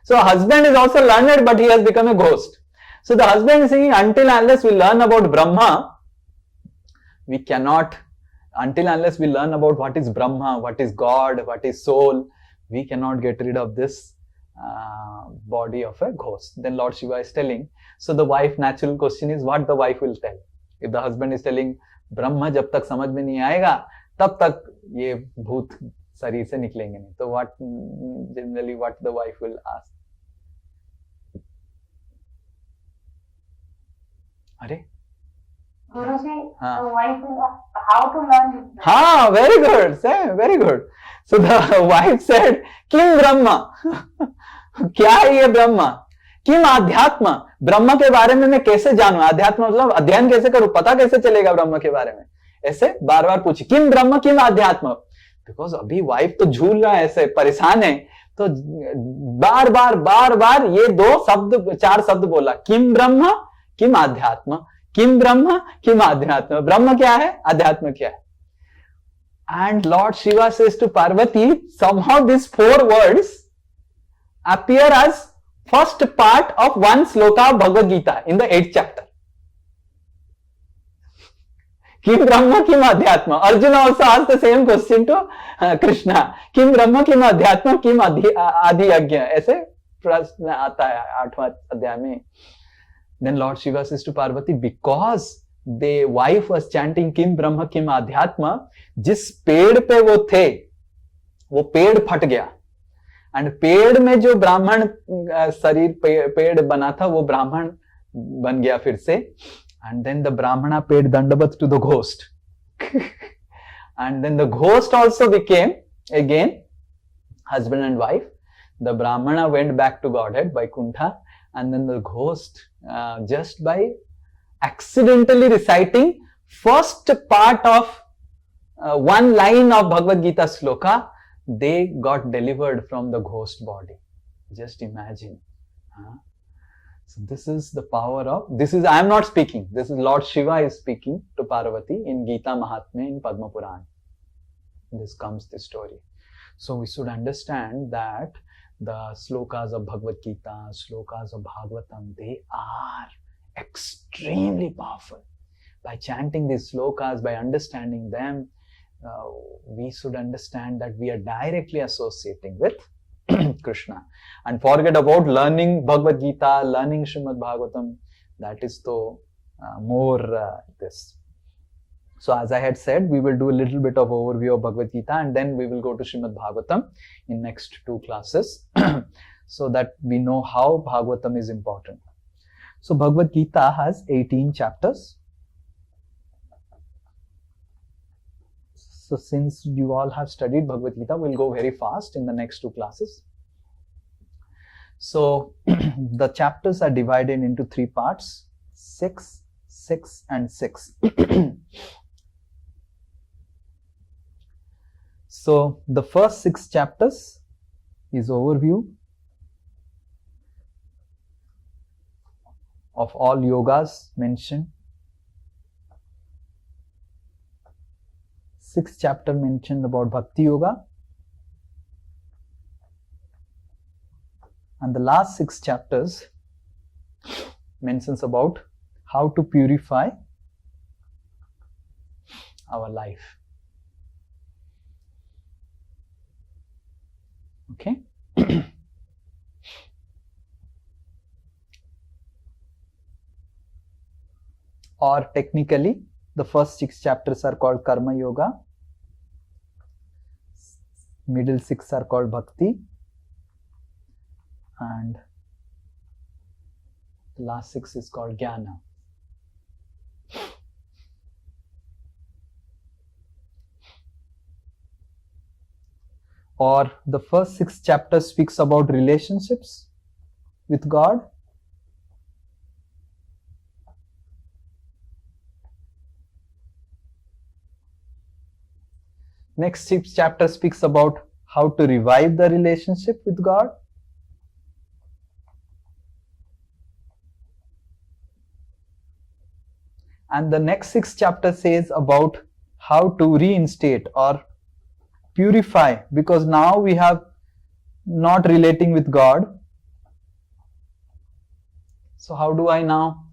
So husband is also learned, but he has become a ghost. So the husband is saying, until unless we learn about Brahma, we cannot, until unless we learn about what is Brahma, what is God, what is soul, we cannot get rid of this body of a ghost. Then Lord Shiva is telling. So the wife, natural question is what the wife will tell. If the husband is telling, ब्रह्म जब तक समझ में नहीं आएगा तब तक ये भूत शरीर से निकलेंगे नहीं. तो what generally what the wife will ask? अरे Guruji, the wife will ask how to learn this. हाँ, very good, very good. So the wife said, किम ब्रह्म? क्या है ये ब्रह्म? किम आध्यात्म? ब्रह्म के बारे में मैं कैसे जानूं? आध्यात्म मतलब अध्ययन कैसे करूं? पता कैसे चलेगा ब्रह्म के बारे में? ऐसे बार बार पूछे, किम ब्रह्म किम आध्यात्म? बिकॉज अभी वाइफ तो झूल रहा है, ऐसे परेशान है, तो बार बार ये चार शब्द बोला, किम ब्रह्म किम आध्यात्म, किम ब्रह्म किम आध्यात्म. ब्रह्म क्या है, अध्यात्म क्या है? And Lord Shiva says to Parvati, somehow these 4 words appear as first part of one sloka of Bhagavad Gita in the 8th chapter. Kim Brahma, Kim Adhyatma. Arjuna also asked the same question to Krishna. Kim Brahma, Kim Adhyatma, Kim Adi Yajna. ऐसे प्रश्न आता है 8वां अध्याय में. Then Lord Shiva says to Parvati, because the wife was chanting Kim Brahma, Kim Adhyatma, जिस पेड़ पे वो थे, वो पेड़ फट गया. एंड पेड़ में जो ब्राह्मण शरीर पेड़ बना था, वो ब्राह्मण बन गया फिर से. And then the Brahmana paid dandavat to the ghost. And then the ghost also became again husband and wife. The brahmana went back to Godhead by Kuntha, and then the ghost, just by accidentally reciting first part of one line of Bhagavad Gita sloka, they got delivered from the ghost body. Just imagine. So this is the power of, I am not speaking, this is Lord Shiva is speaking to Parvati in Gita Mahatmya in Padma Puran. This comes the story. So we should understand that the slokas of Bhagavad Gita, slokas of Bhagavatam, they are extremely powerful. By chanting these slokas, by understanding them, we should understand that we are directly associating with Krishna. And forget about learning Bhagavad Gita, learning Srimad Bhagavatam. That is the more this. So as I had said, we will do a little bit of overview of Bhagavad Gita, and then we will go to Srimad Bhagavatam in next 2 classes so that we know how Bhagavatam is important. So Bhagavad Gita has 18 chapters. So since you all have studied Bhagavad Gita, we'll go very fast in the next 2 classes. So the chapters are divided into 3 parts, 6, 6 and 6. So the first 6 chapters is overview of all yogas mentioned. 6th chapter mentioned about Bhakti Yoga, and the last 6 chapters mentions about how to purify our life. Okay. or technically the first 6 chapters are called Karma Yoga, middle 6 are called Bhakti, and the last 6 is called Jnana. Or the first 6 chapters speaks about relationships with God. Next 6 chapter speaks about how to revive the relationship with God. And the next 6 chapter says about how to reinstate or purify, because now we have not relating with God. So how do I now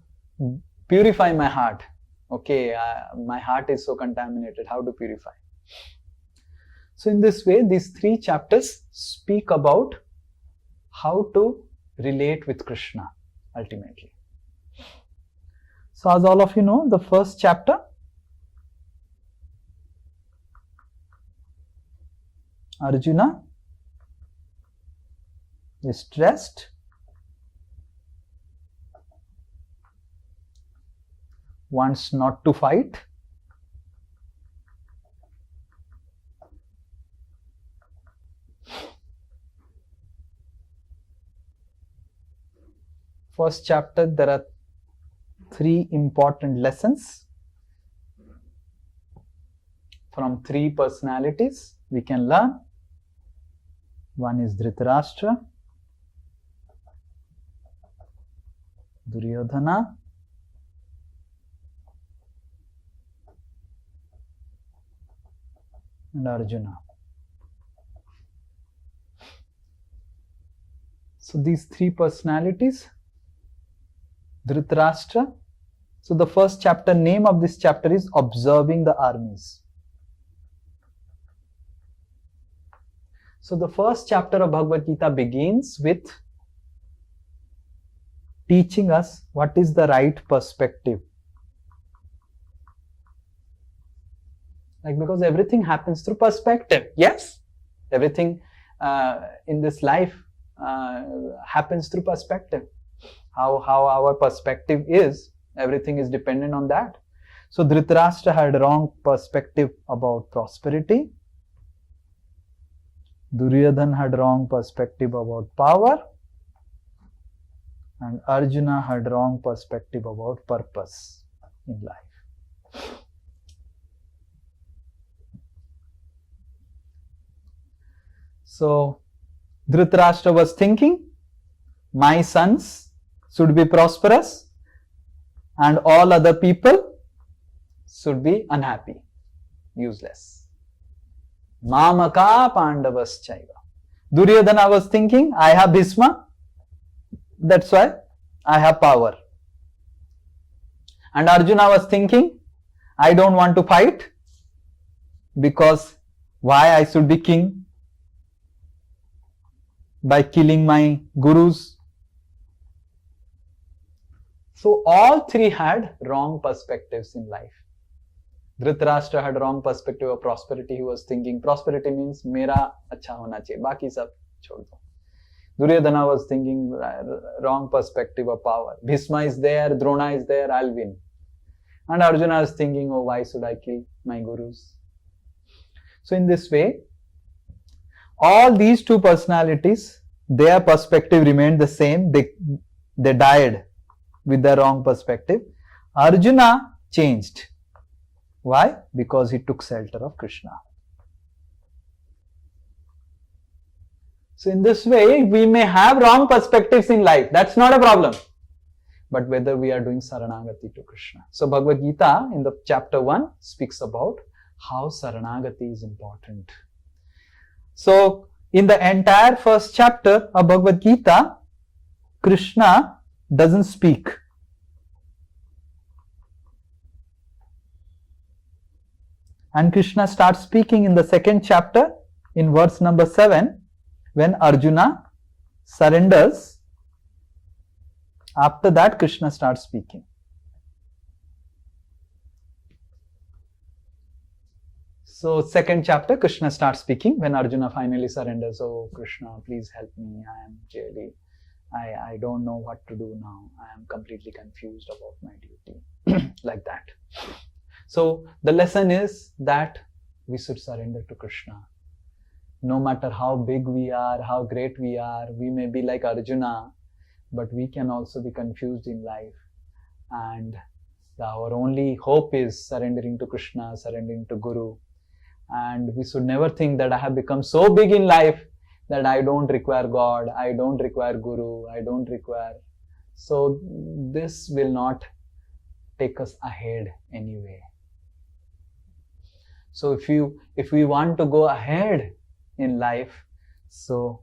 purify my heart? Okay, my heart is so contaminated. How to purify? So in this way, these 3 chapters speak about how to relate with Krishna ultimately. So as all of you know, the first chapter, Arjuna is stressed, wants not to fight, first chapter there are 3 important lessons from 3 personalities we can learn. One is Dhritarashtra, Duryodhana, and Arjuna. So these 3 personalities, Dhritarashtra. So the first chapter, name of this chapter is Observing the Armies. So the first chapter of Bhagavad Gita begins with teaching us what is the right perspective. Like, because everything happens through perspective. Yes, everything in this life happens through perspective. How our perspective is, everything is dependent on that. So Dhritarashtra had a wrong perspective about prosperity. Duryodhana had wrong perspective about power. And Arjuna had wrong perspective about purpose in life. So Dhritarashtra was thinking, my sons should be prosperous and all other people should be unhappy, useless. Mamaka Pandavaschaiva. Duryodhana was thinking, I have Bhisma, that's why I have power. And Arjuna was thinking, I don't want to fight because why I should be king by killing my gurus. So all 3 had wrong perspectives in life. Dhritarashtra had wrong perspective of prosperity. He was thinking prosperity means mera acha hona chahiye, baki sab chhod do. Duryodhana was thinking wrong perspective of power. Bhisma is there, Drona is there, I'll win. And Arjuna is thinking, oh, why should I kill my gurus? So in this way, all these 2 personalities, their perspective remained the same. They died with the wrong perspective. Arjuna changed. Why? Because he took shelter of Krishna. So in this way, we may have wrong perspectives in life. That's not a problem. But whether we are doing Saranagati to Krishna. So Bhagavad Gita in the chapter 1 speaks about how Saranagati is important. So in the entire first chapter of Bhagavad Gita, Krishna doesn't speak. And Krishna starts speaking in the second chapter in verse number 7 when Arjuna surrenders. After that, Krishna starts speaking. So second chapter, Krishna starts speaking when Arjuna finally surrenders. Oh Krishna, please help me. I don't know what to do now. I am completely confused about my duty. Like that. So the lesson is that we should surrender to Krishna. No matter how big we are, how great we are, we may be like Arjuna, but we can also be confused in life. And our only hope is surrendering to Krishna, surrendering to Guru. And we should never think that I have become so big in life that I don't require God, I don't require Guru, I don't require. So this will not take us ahead anyway. So if we want to go ahead in life, so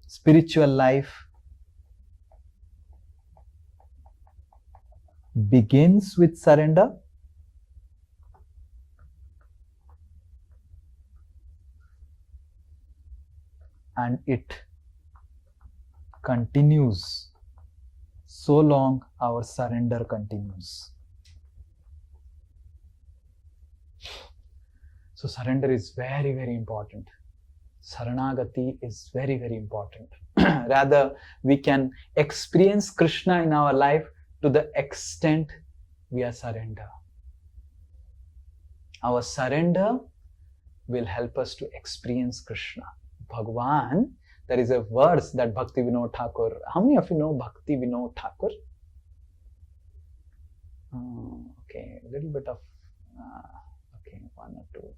spiritual life begins with surrender. And it continues so long our surrender continues. So surrender is very, very important. Saranagati is very, very important. Rather, we can experience Krishna in our life to the extent we are surrender. Our surrender will help us to experience Krishna. Bhagwan, there is a verse that Bhakti Vinod Thakur, how many of you know Bhakti Vinod Thakur? Okay, a little bit of, okay, one or two.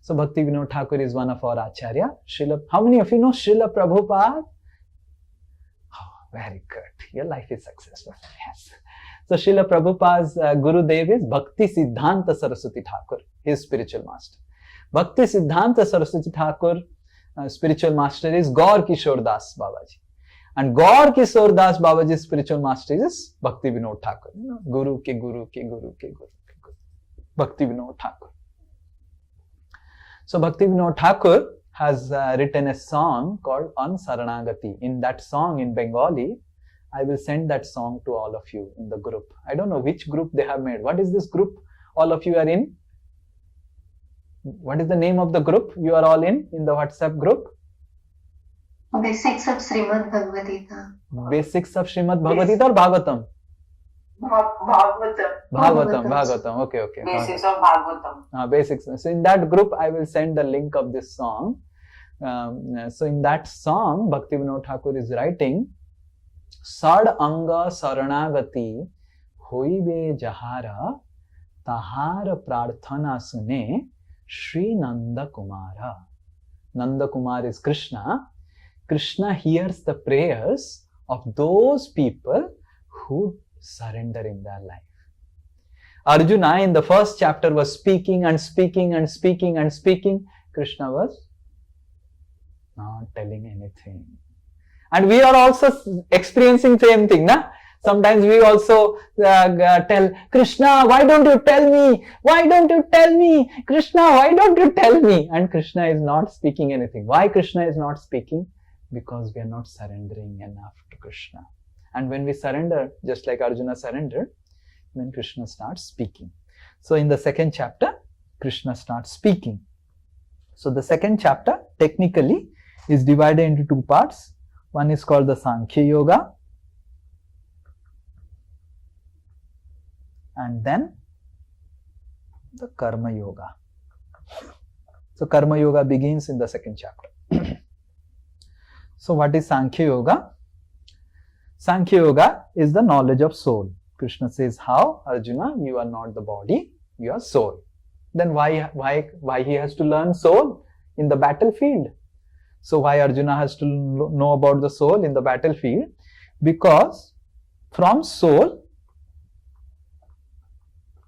So Bhakti Vinod Thakur is one of our Acharya. How many of you know Srila Prabhupada? Oh, very good. Your life is successful. Yes. So Srila Prabhupada's Gurudev is Bhakti Siddhanta Saraswati Thakur, his spiritual master. Bhakti Siddhanta Saraswati Thakur, spiritual master is Gaur Kishore Das Babaji. And Gaur Kishore Das Babaji's spiritual master is Bhakti Vinod Thakur. You know, Guru ke Guru ke Guru ke Guru ke Guru. Bhakti Vinod Thakur. So Bhakti Vinod Thakur has written a song called Saranagati. In that song in Bengali, I will send that song to all of you in the group. I don't know which group they have made. What is this group all of you are in? What is the name of the group you are all in the WhatsApp group? Basics of Srimad Bhagavad Gita. Basics of Srimad Bhagavad Gita or Bhagavatam? Bhagavatam. Okay. Basics of Bhagavatam. Basics. So in that group, I will send the link of this song. So in that song, Bhakti Vinod Thakur is writing, Sad Anga Saranagati Hoibe Jahara Tahara Prarthana Sune Sri Nanda Kumara. Nanda Kumar is Krishna. Krishna hears the prayers of those people who surrender in their life. Arjuna in the first chapter was speaking and speaking and speaking and speaking. Krishna was not telling anything. And we are also experiencing same thing, na? Sometimes we also tell, Krishna, why don't you tell me? Why don't you tell me? Krishna, why don't you tell me? And Krishna is not speaking anything. Why Krishna is not speaking? Because we are not surrendering enough to Krishna. And when we surrender, just like Arjuna surrendered, then Krishna starts speaking. So in the second chapter, Krishna starts speaking. So the second chapter technically is divided into two parts. One is called the Sankhya Yoga, and then the Karma Yoga. So Karma Yoga begins in the second chapter. So what is Sankhya Yoga? Sankhya Yoga is the knowledge of soul. Krishna says, how? Arjuna, you are not the body, you are soul. Then why he has to learn soul in the battlefield? So why Arjuna has to know about the soul in the battlefield? Because from soul,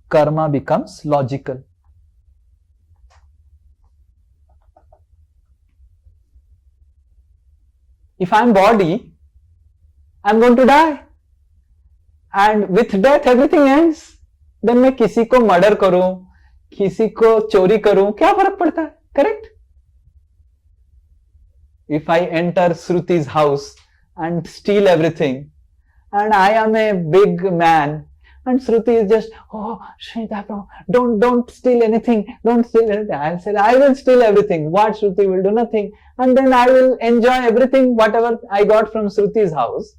karma becomes logical. If I am body, I am going to die. And with death, everything ends. Then मैं किसी को murder करूं, किसी को चोरी करूं, क्या फर्क पड़ता है? Correct? If I enter Sruti's house and steal everything, and I am a big man, And Shruti is just, oh, Sri Nitai, don't steal anything, don't steal anything. I'll say, I will steal everything. What Shruti will do? Nothing. And then I will enjoy everything, whatever I got from Shruti's house.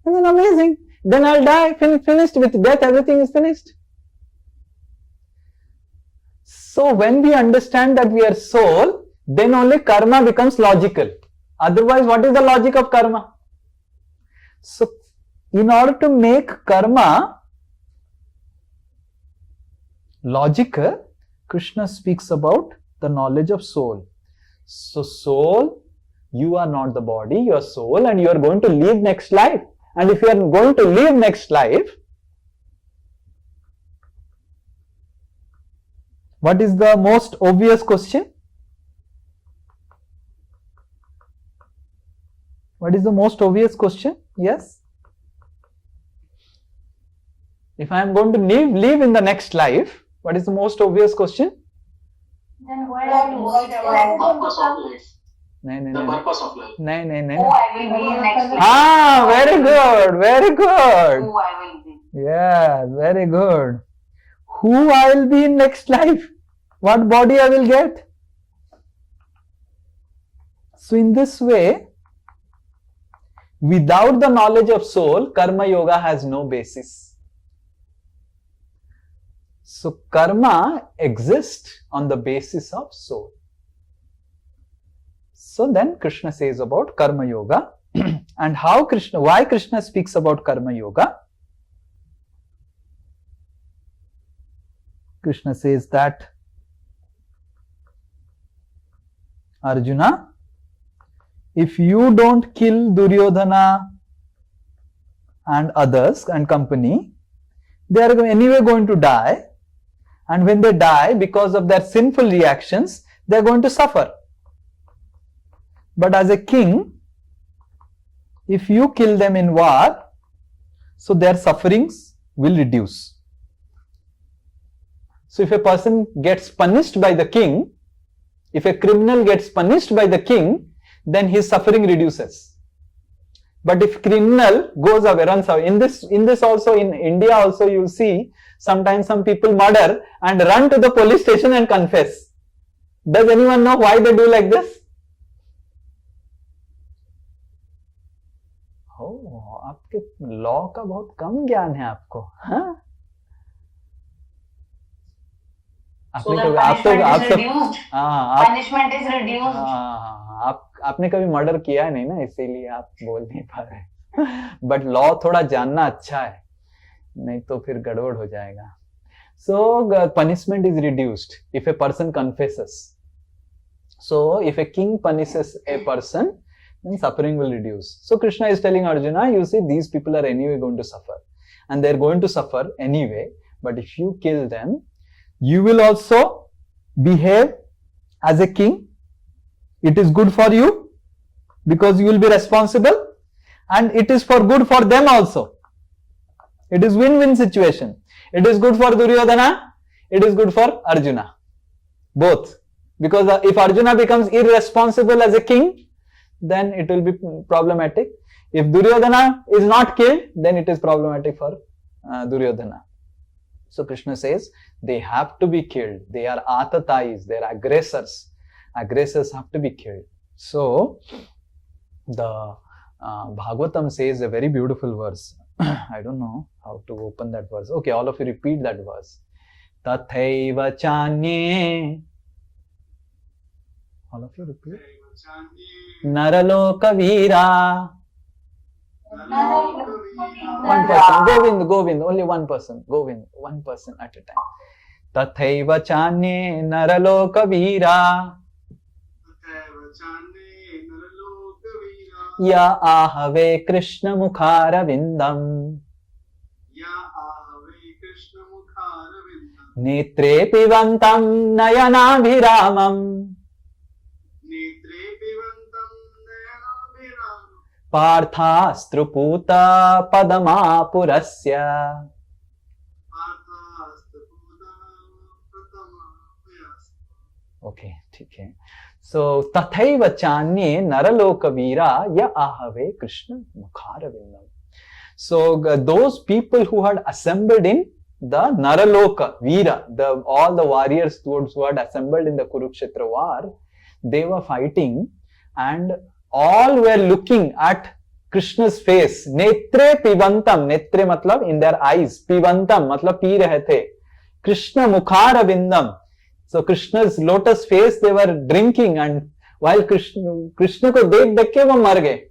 And then amazing. Then I'll die, finished with death, everything is finished. So when we understand that we are soul, then only karma becomes logical. Otherwise, what is the logic of karma? So, in order to make karma logical, Krishna speaks about the knowledge of soul. So, soul, you are not the body, you are soul, and you are going to live next life. And if you are going to live next life, what is the most obvious question? What is the most obvious question? Yes? If I am going to live in the next life, what is the most obvious question? Then why are you Purpose of life. The purpose of life. Who I will be next life? Ah, very good, very good. Who I will be. Yeah, very good. Who I will be in next life? What body I will get? So in this way, without the knowledge of soul, karma yoga has no basis. So karma exists on the basis of soul. So then Krishna says about karma yoga and why Krishna speaks about karma yoga. Krishna says that Arjuna, if you don't kill Duryodhana and others and company, they are anyway going to die, and when they die because of their sinful reactions, they are going to suffer. But as a king, if you kill them in war, so their sufferings will reduce. So if a person gets punished by the king, if a criminal gets punished by the king, then his suffering reduces. But if criminal goes away, runs away, in this also, in India also, you see sometimes some people murder and run to the police station and confess. Does anyone know why they do like this? Oh, आपके law का बहुत कम ज्ञान है आपको, हाँ? Punishment is reduced. आपने कभी murder किया है नहीं ना, इसीलिए आप बोल नहीं पा रहे. बट लॉ थोड़ा जानना अच्छा है, नहीं तो फिर गड़बड़ हो जाएगा. So punishment is reduced if a person confesses. So if a king punishes a person, then suffering will reduce. So Krishna is telling Arjuna, you see, these people are anyway going to suffer, and they are going to suffer anyway. But if you kill them, you will also behave as a king. It is good for you because you will be responsible, and it is for good for them also. It is win-win situation. It is good for Duryodhana, it is good for Arjuna. Both. Because if Arjuna becomes irresponsible as a king, then it will be problematic. If Duryodhana is not killed, then it is problematic for Duryodhana. So Krishna says, they have to be killed. They are atatais, they are aggressors. Aggressors have to be killed. So, the Bhagavatam says a very beautiful verse. I don't know how to open that verse. Okay, all of you repeat that verse. Tathaiva chanye. All of you repeat. Naraloka Veera. One person. Govind. Only one person. Govind. One person at a time. Tathaiva chanye naraloka Veera. Ya ahave Krishna mukhara vindam. Netre pivantam nayanabhiramam. Parthasthruputa padamapurasya. Okay, okay. So, tathaiva chanye naraloka veera ya ahave Krishna mukharavindam. So those people who had assembled in the Naraloka, Veera, all the warriors who had assembled in the Kurukshetra war, they were fighting and all were looking at Krishna's face. Netre pivantam, netre matlab in their eyes, pivantam matlab pee rahe the. Krishna mukhara vindam. So Krishna's lotus face they were drinking, and while Krishna ko dekh ke wo mar gaye.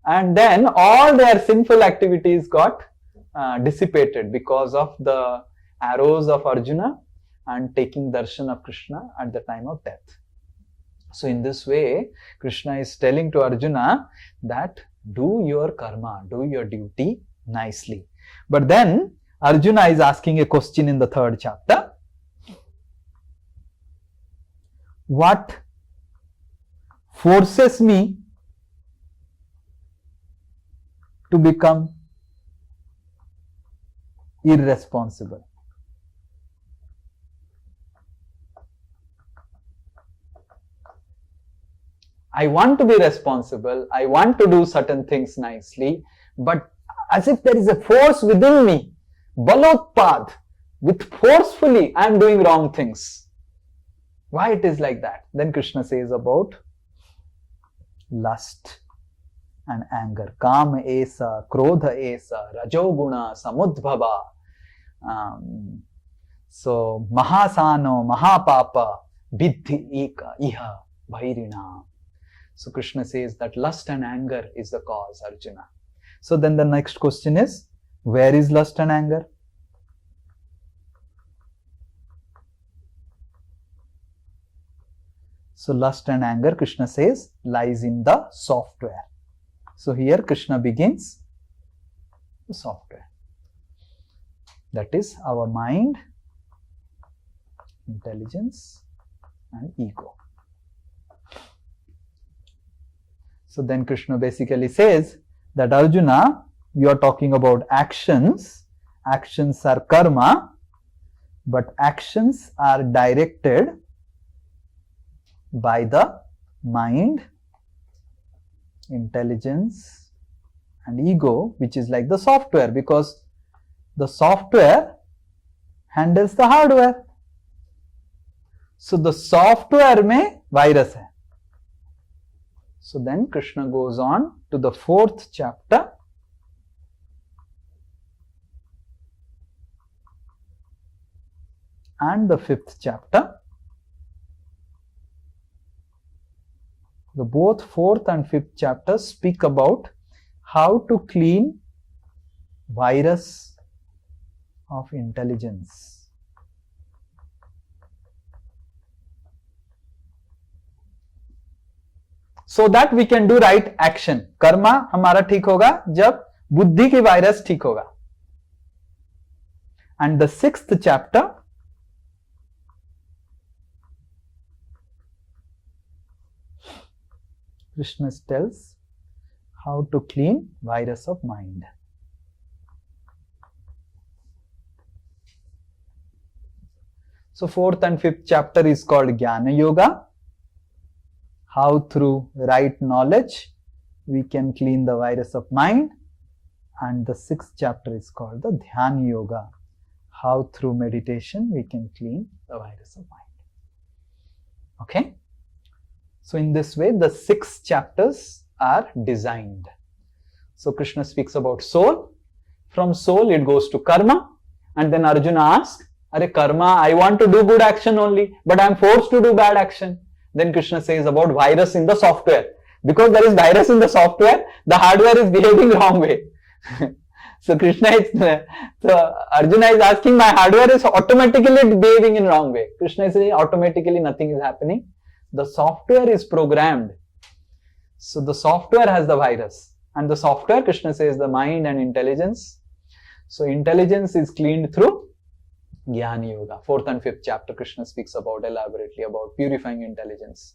And then all their sinful activities got dissipated because of the arrows of Arjuna and taking darshan of Krishna at the time of death. So in this way, Krishna is telling to Arjuna that do your karma, do your duty nicely. But then Arjuna is asking a question in the 3rd chapter. What forces me to become irresponsible? I want to be responsible, I want to do certain things nicely, but as if there is a force within me, balotpad, with forcefully I am doing wrong things. Why it is like that? Then Krishna says about lust and anger. Kama esa, krodha esa, rajoguna, samudbhava. So, mahasano, mahapapa, vidhi eka, iha, bhairina. So Krishna says that lust and anger is the cause, Arjuna. So then the next question is, where is lust and anger? So lust and anger, Krishna says, lies in the software. So here Krishna begins the software. That is our mind, intelligence and ego. So then Krishna basically says that Arjuna, you are talking about actions. Actions are karma, but actions are directed by the mind, intelligence and ego, which is like the software, because the software handles the hardware. So the software mein virus hai. So then Krishna goes on to the 4th chapter. And the 5th chapter. The both 4th and 5th chapters speak about how to clean virus of intelligence. So that we can do right action. Karma हमारा ठीक होगा जब बुद्धि की virus ठीक होगा. And the 6th chapter, Krishna tells how to clean virus of mind. So 4th and 5th chapter is called Jnana Yoga. How through right knowledge we can clean the virus of mind. And the 6th chapter is called the Dhyana Yoga. How through meditation we can clean the virus of mind. Okay? So in this way the 6 chapters are designed. So Krishna speaks about soul. From soul it goes to karma. And then Arjuna asks, Are karma, I want to do good action only, but I am forced to do bad action. Then Krishna says about virus in the software. Because there is virus in the software, the hardware is behaving wrong way. So Arjuna is asking, my hardware is automatically behaving in wrong way. Krishna is saying automatically nothing is happening. The software is programmed. So the software has the virus. And the software, Krishna says, the mind and intelligence. So intelligence is cleaned through Jnana Yoga. 4th and 5th chapter Krishna speaks about elaborately about purifying intelligence.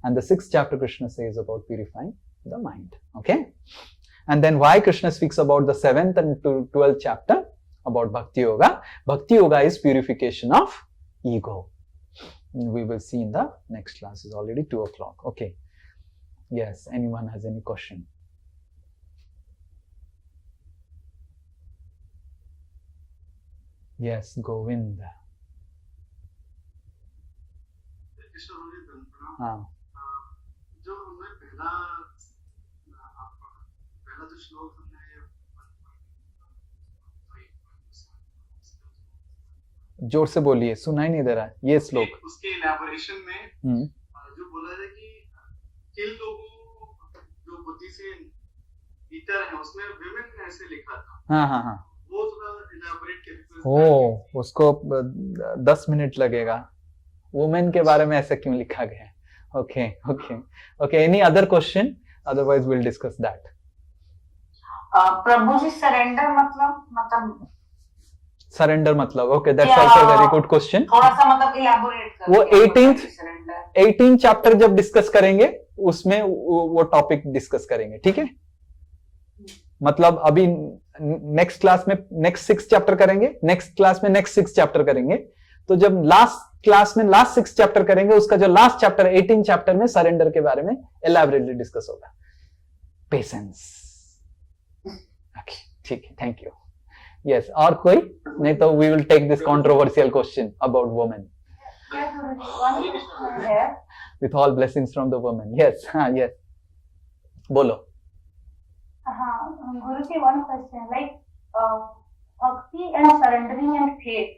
And the 6th chapter Krishna says about purifying the mind. Okay? And then why Krishna speaks about the 7th and 12th chapter about Bhakti Yoga. Bhakti Yoga is purification of ego. We will see in the next class. It's already 2 o'clock. Okay. Yes, anyone has any question? Yes, Govind. हाँ. जो हमने पहला जो श्लोक हमने जोर से बोलिए, सुनाई नहीं दे रहा है ये श्लोक. उसके इलैबोरेशन में जो बोला था कि किन लोगों जो बुद्धि से ईटर है उसमें विमेन ऐसे लिखा था. हाँ हाँ हाँ. वो थोड़ा इलैबोरेट करके. ओ, उसको 10 मिनट लगेगा. वुमेन के बारे में ऐसे क्यों लिखा गया है? Okay okay okay. Any other question? Otherwise will discuss that. Prabhu ji surrender मतलब सरेंडर मतलब okay, that's also very good question. थोड़ा सा मतलब इलैबोरेट कर. वो 18 चैप्टर जब डिस्कस करेंगे उसमें वो टॉपिक डिस्कस करेंगे, ठीक है? मतलब अभी नेक्स्ट क्लास में नेक्स्ट 6 चैप्टर करेंगे, नेक्स्ट क्लास में नेक्स्ट 6 चैप्टर करेंगे. तो जब लास्ट क्लास में लास्ट 6 चैप्टर करेंगे, उसका जो लास्ट चैप्टर 18 चैप्टर में सरेंडर के बारे में एलैबोरेटली डिस्कस होगा. पेशेंस. ओके, ठीक है, थैंक यू. यस, और कोई? नहीं तो we will take this controversial question about women. With all blessings from the women. Yes, हाँ, यस, बोलो. Guru ji, one question, like bhakti and surrendering and faith,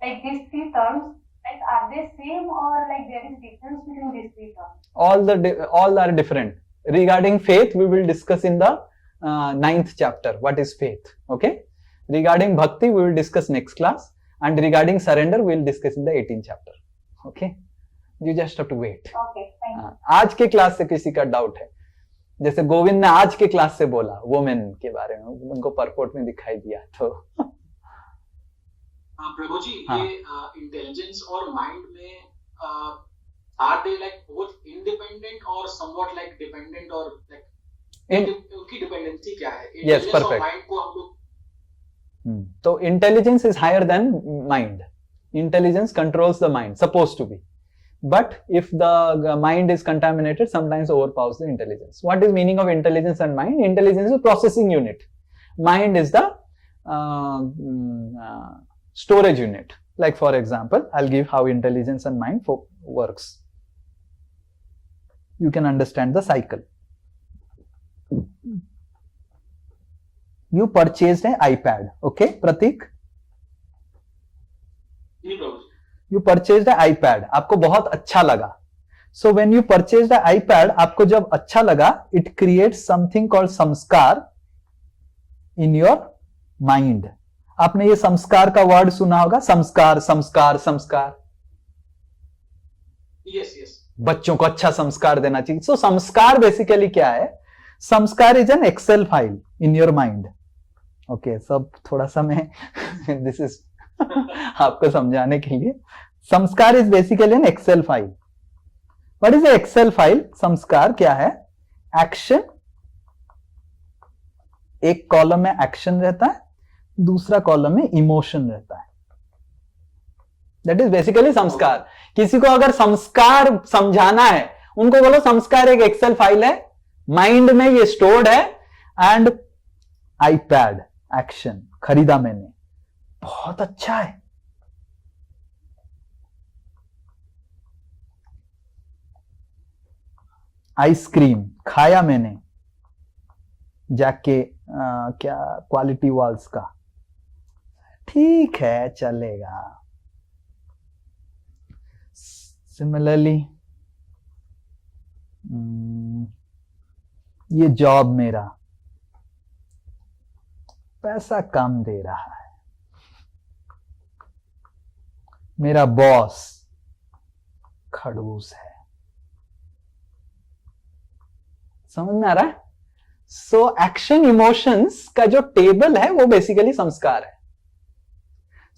like these three terms, like are they same or like there is difference between these three terms? All are different. Regarding faith, we will discuss in the 9th chapter. What is faith? Okay. Regarding bhakti, we will discuss next class, and regarding surrender, we will discuss in the 18th chapter. Okay. You just have to wait. Okay, thank you. आज के class से किसी का doubt है? जैसे गोविंद ने आज के क्लास से बोला वुमेन के बारे में, उनको परपोर्ट में दिखाई दिया तो. प्रभु जी, ये इंटेलिजेंस और माइंड में are they like both independent और समवॉट लाइक डिपेंडेंट, और लाइक उनकी डिपेंडेंसी क्या है? Yes, perfect. माइंड को हम लोग, तो intelligence is higher than mind. Intelligence controls the mind, suppose to be. But if the mind is contaminated, sometimes overpowers the intelligence. What is meaning of intelligence and mind? Intelligence is a processing unit. Mind is the storage unit. Like for example, I'll give how intelligence and mind works. You can understand the cycle. You purchased an iPad. Okay, Pratik? You purchased an iPad. आपको बहुत अच्छा लगा. So when you purchased an iPad, आपको जब अच्छा लगा, it creates something called संस्कार in your mind. आपने ये संस्कार का वर्ड सुना होगा, संस्कार संस्कार संस्कार. Yes yes. बच्चों को अच्छा संस्कार देना चाहिए. So संस्कार बेसिकली क्या है? Sanskar is an excel file in your mind. Okay, सब थोड़ा सा मैं दिस इज आपको समझाने के लिए. Sanskar is basically an excel file. What is excel file? Sanskar क्या है? एक्शन. एक कॉलम में एक्शन रहता है, दूसरा कॉलम में इमोशन रहता है. दैट इज बेसिकली संस्कार. किसी को अगर संस्कार समझाना है, उनको बोलो संस्कार एक एक्सेल फाइल है, माइंड में ये स्टोर्ड है, एंड आईपैड एक्शन खरीदा मैंने, बहुत अच्छा है. आइसक्रीम खाया मैंने जाके क्या क्वालिटी वॉल्स का, ठीक है चलेगा. सिमिलरली ये जॉब मेरा पैसा कम दे रहा है, मेरा बॉस खड़ूस है. समझ में आ रहा है? सो एक्शन इमोशंस का जो टेबल है वो बेसिकली संस्कार है.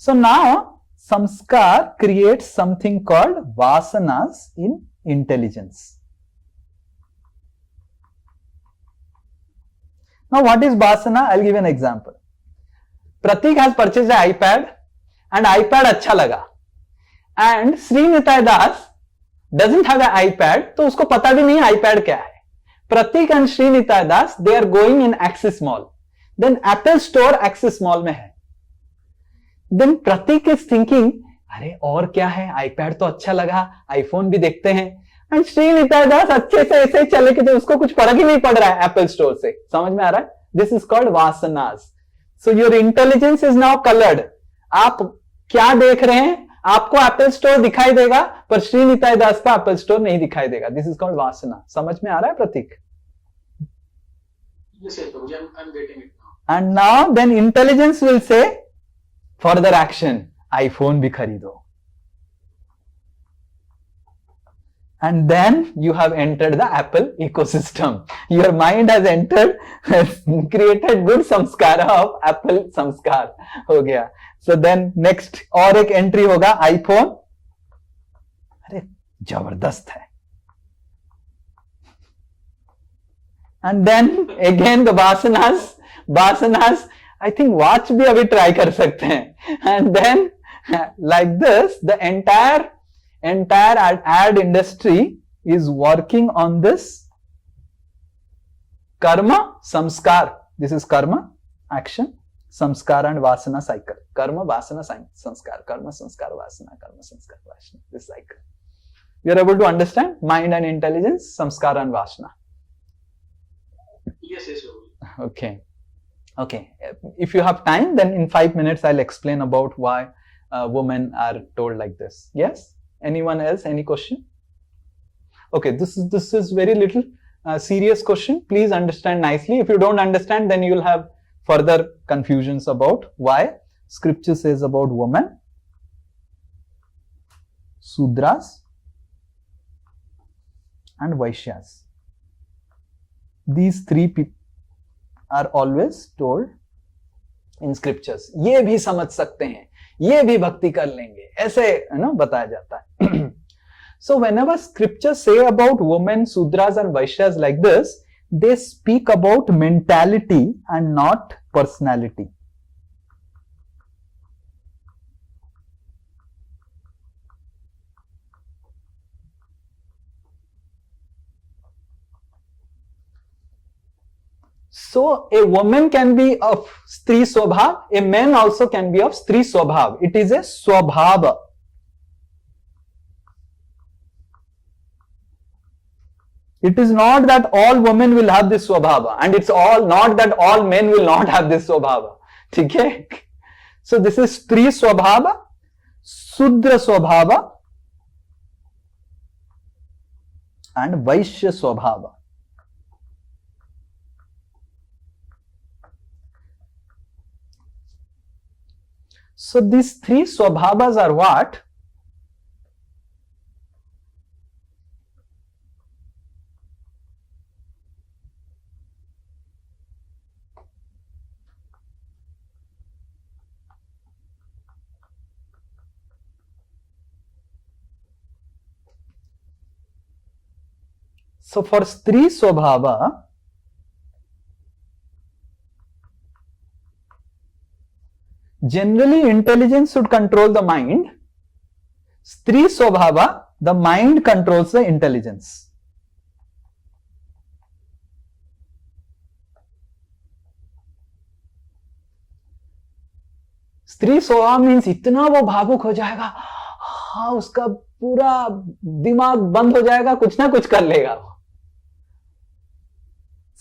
सो नाउ संस्कार creates something called वासनास in intelligence. Now what is vasana? I'll give an example. Pratik has purchased an iPad and iPad अच्छा लगा, and Sri Nitai doesn't have an iPad, तो उसको पता भी नहीं iPad क्या है. Pratik and Sri Nitai they are going in Axis Mall. Then Apple Store Axis Mall में है. Then Pratik is thinking, अरे और क्या है, आईपैड तो अच्छा लगा, आईफोन भी देखते हैं. एंड श्री निताई दास अच्छे से ऐसे चले कि उसको कुछ फर्क ही नहीं पड़ रहा है एप्पल स्टोर से. समझ में आ रहा है? This is called वासनास. So your intelligence is now coloured. आप क्या देख रहे हैं? आपको एप्पल स्टोर दिखाई देगा, पर श्री निताई दास को एप्पल स्टोर नहीं दिखाई देगा. दिस इज कॉल्ड वासना. समझ में आ रहा है प्रतीक? Yes, I'm getting it now. And now then intelligence will say further action, iPhone भी खरीदो. And then you have entered the Apple ecosystem. Your mind has entered, has created good samskara of Apple samskar. हो गया. So then next और एक entry होगा iPhone. अरे जबरदस्त है. And then again the vasanas, I think watch भी अभी try कर सकते हैं. And then like this, the entire ad industry is working on this karma, samskar. This is karma, action, samskar and vasana cycle. Karma, vasana, samskar. Karma, samskar, vasana. Karma, samskar, vasana. This cycle. You are able to understand mind and intelligence, samskar and vasana. Yes. Okay. If you have time, then in 5 minutes I'll explain about why women are told like this. Yes? Anyone else? Any question? Okay, this is very little serious question. Please understand nicely. If you don't understand, then you will have further confusions about why scripture says about women, Sudras and Vaishyas. These three people are always told in scriptures. ये भी समझ सकते हैं, ये भी भक्ति कर लेंगे, ऐसे बताया जाता है. So whenever scriptures say about women, Sudras and Vaishyas like this, they speak about mentality and not personality. So a woman can be of Stri Swabhav, a man also can be of Stri Swabhav. It is a Swabhava. It is not that all women will have this Swabhava, and it's not that all men will not have this Swabhava. Okay? So this is Stri Swabhava, Sudra Swabhava and Vaishya Swabhava. So these three swabhavas are what? So for Stri Swabhava, generally intelligence should control the mind. Stri Swabhava, the mind controls the intelligence. स्त्री स्वभाव means इतना वो भावुक हो जाएगा, हाँ उसका पूरा दिमाग बंद हो जाएगा, कुछ ना कुछ कर लेगा.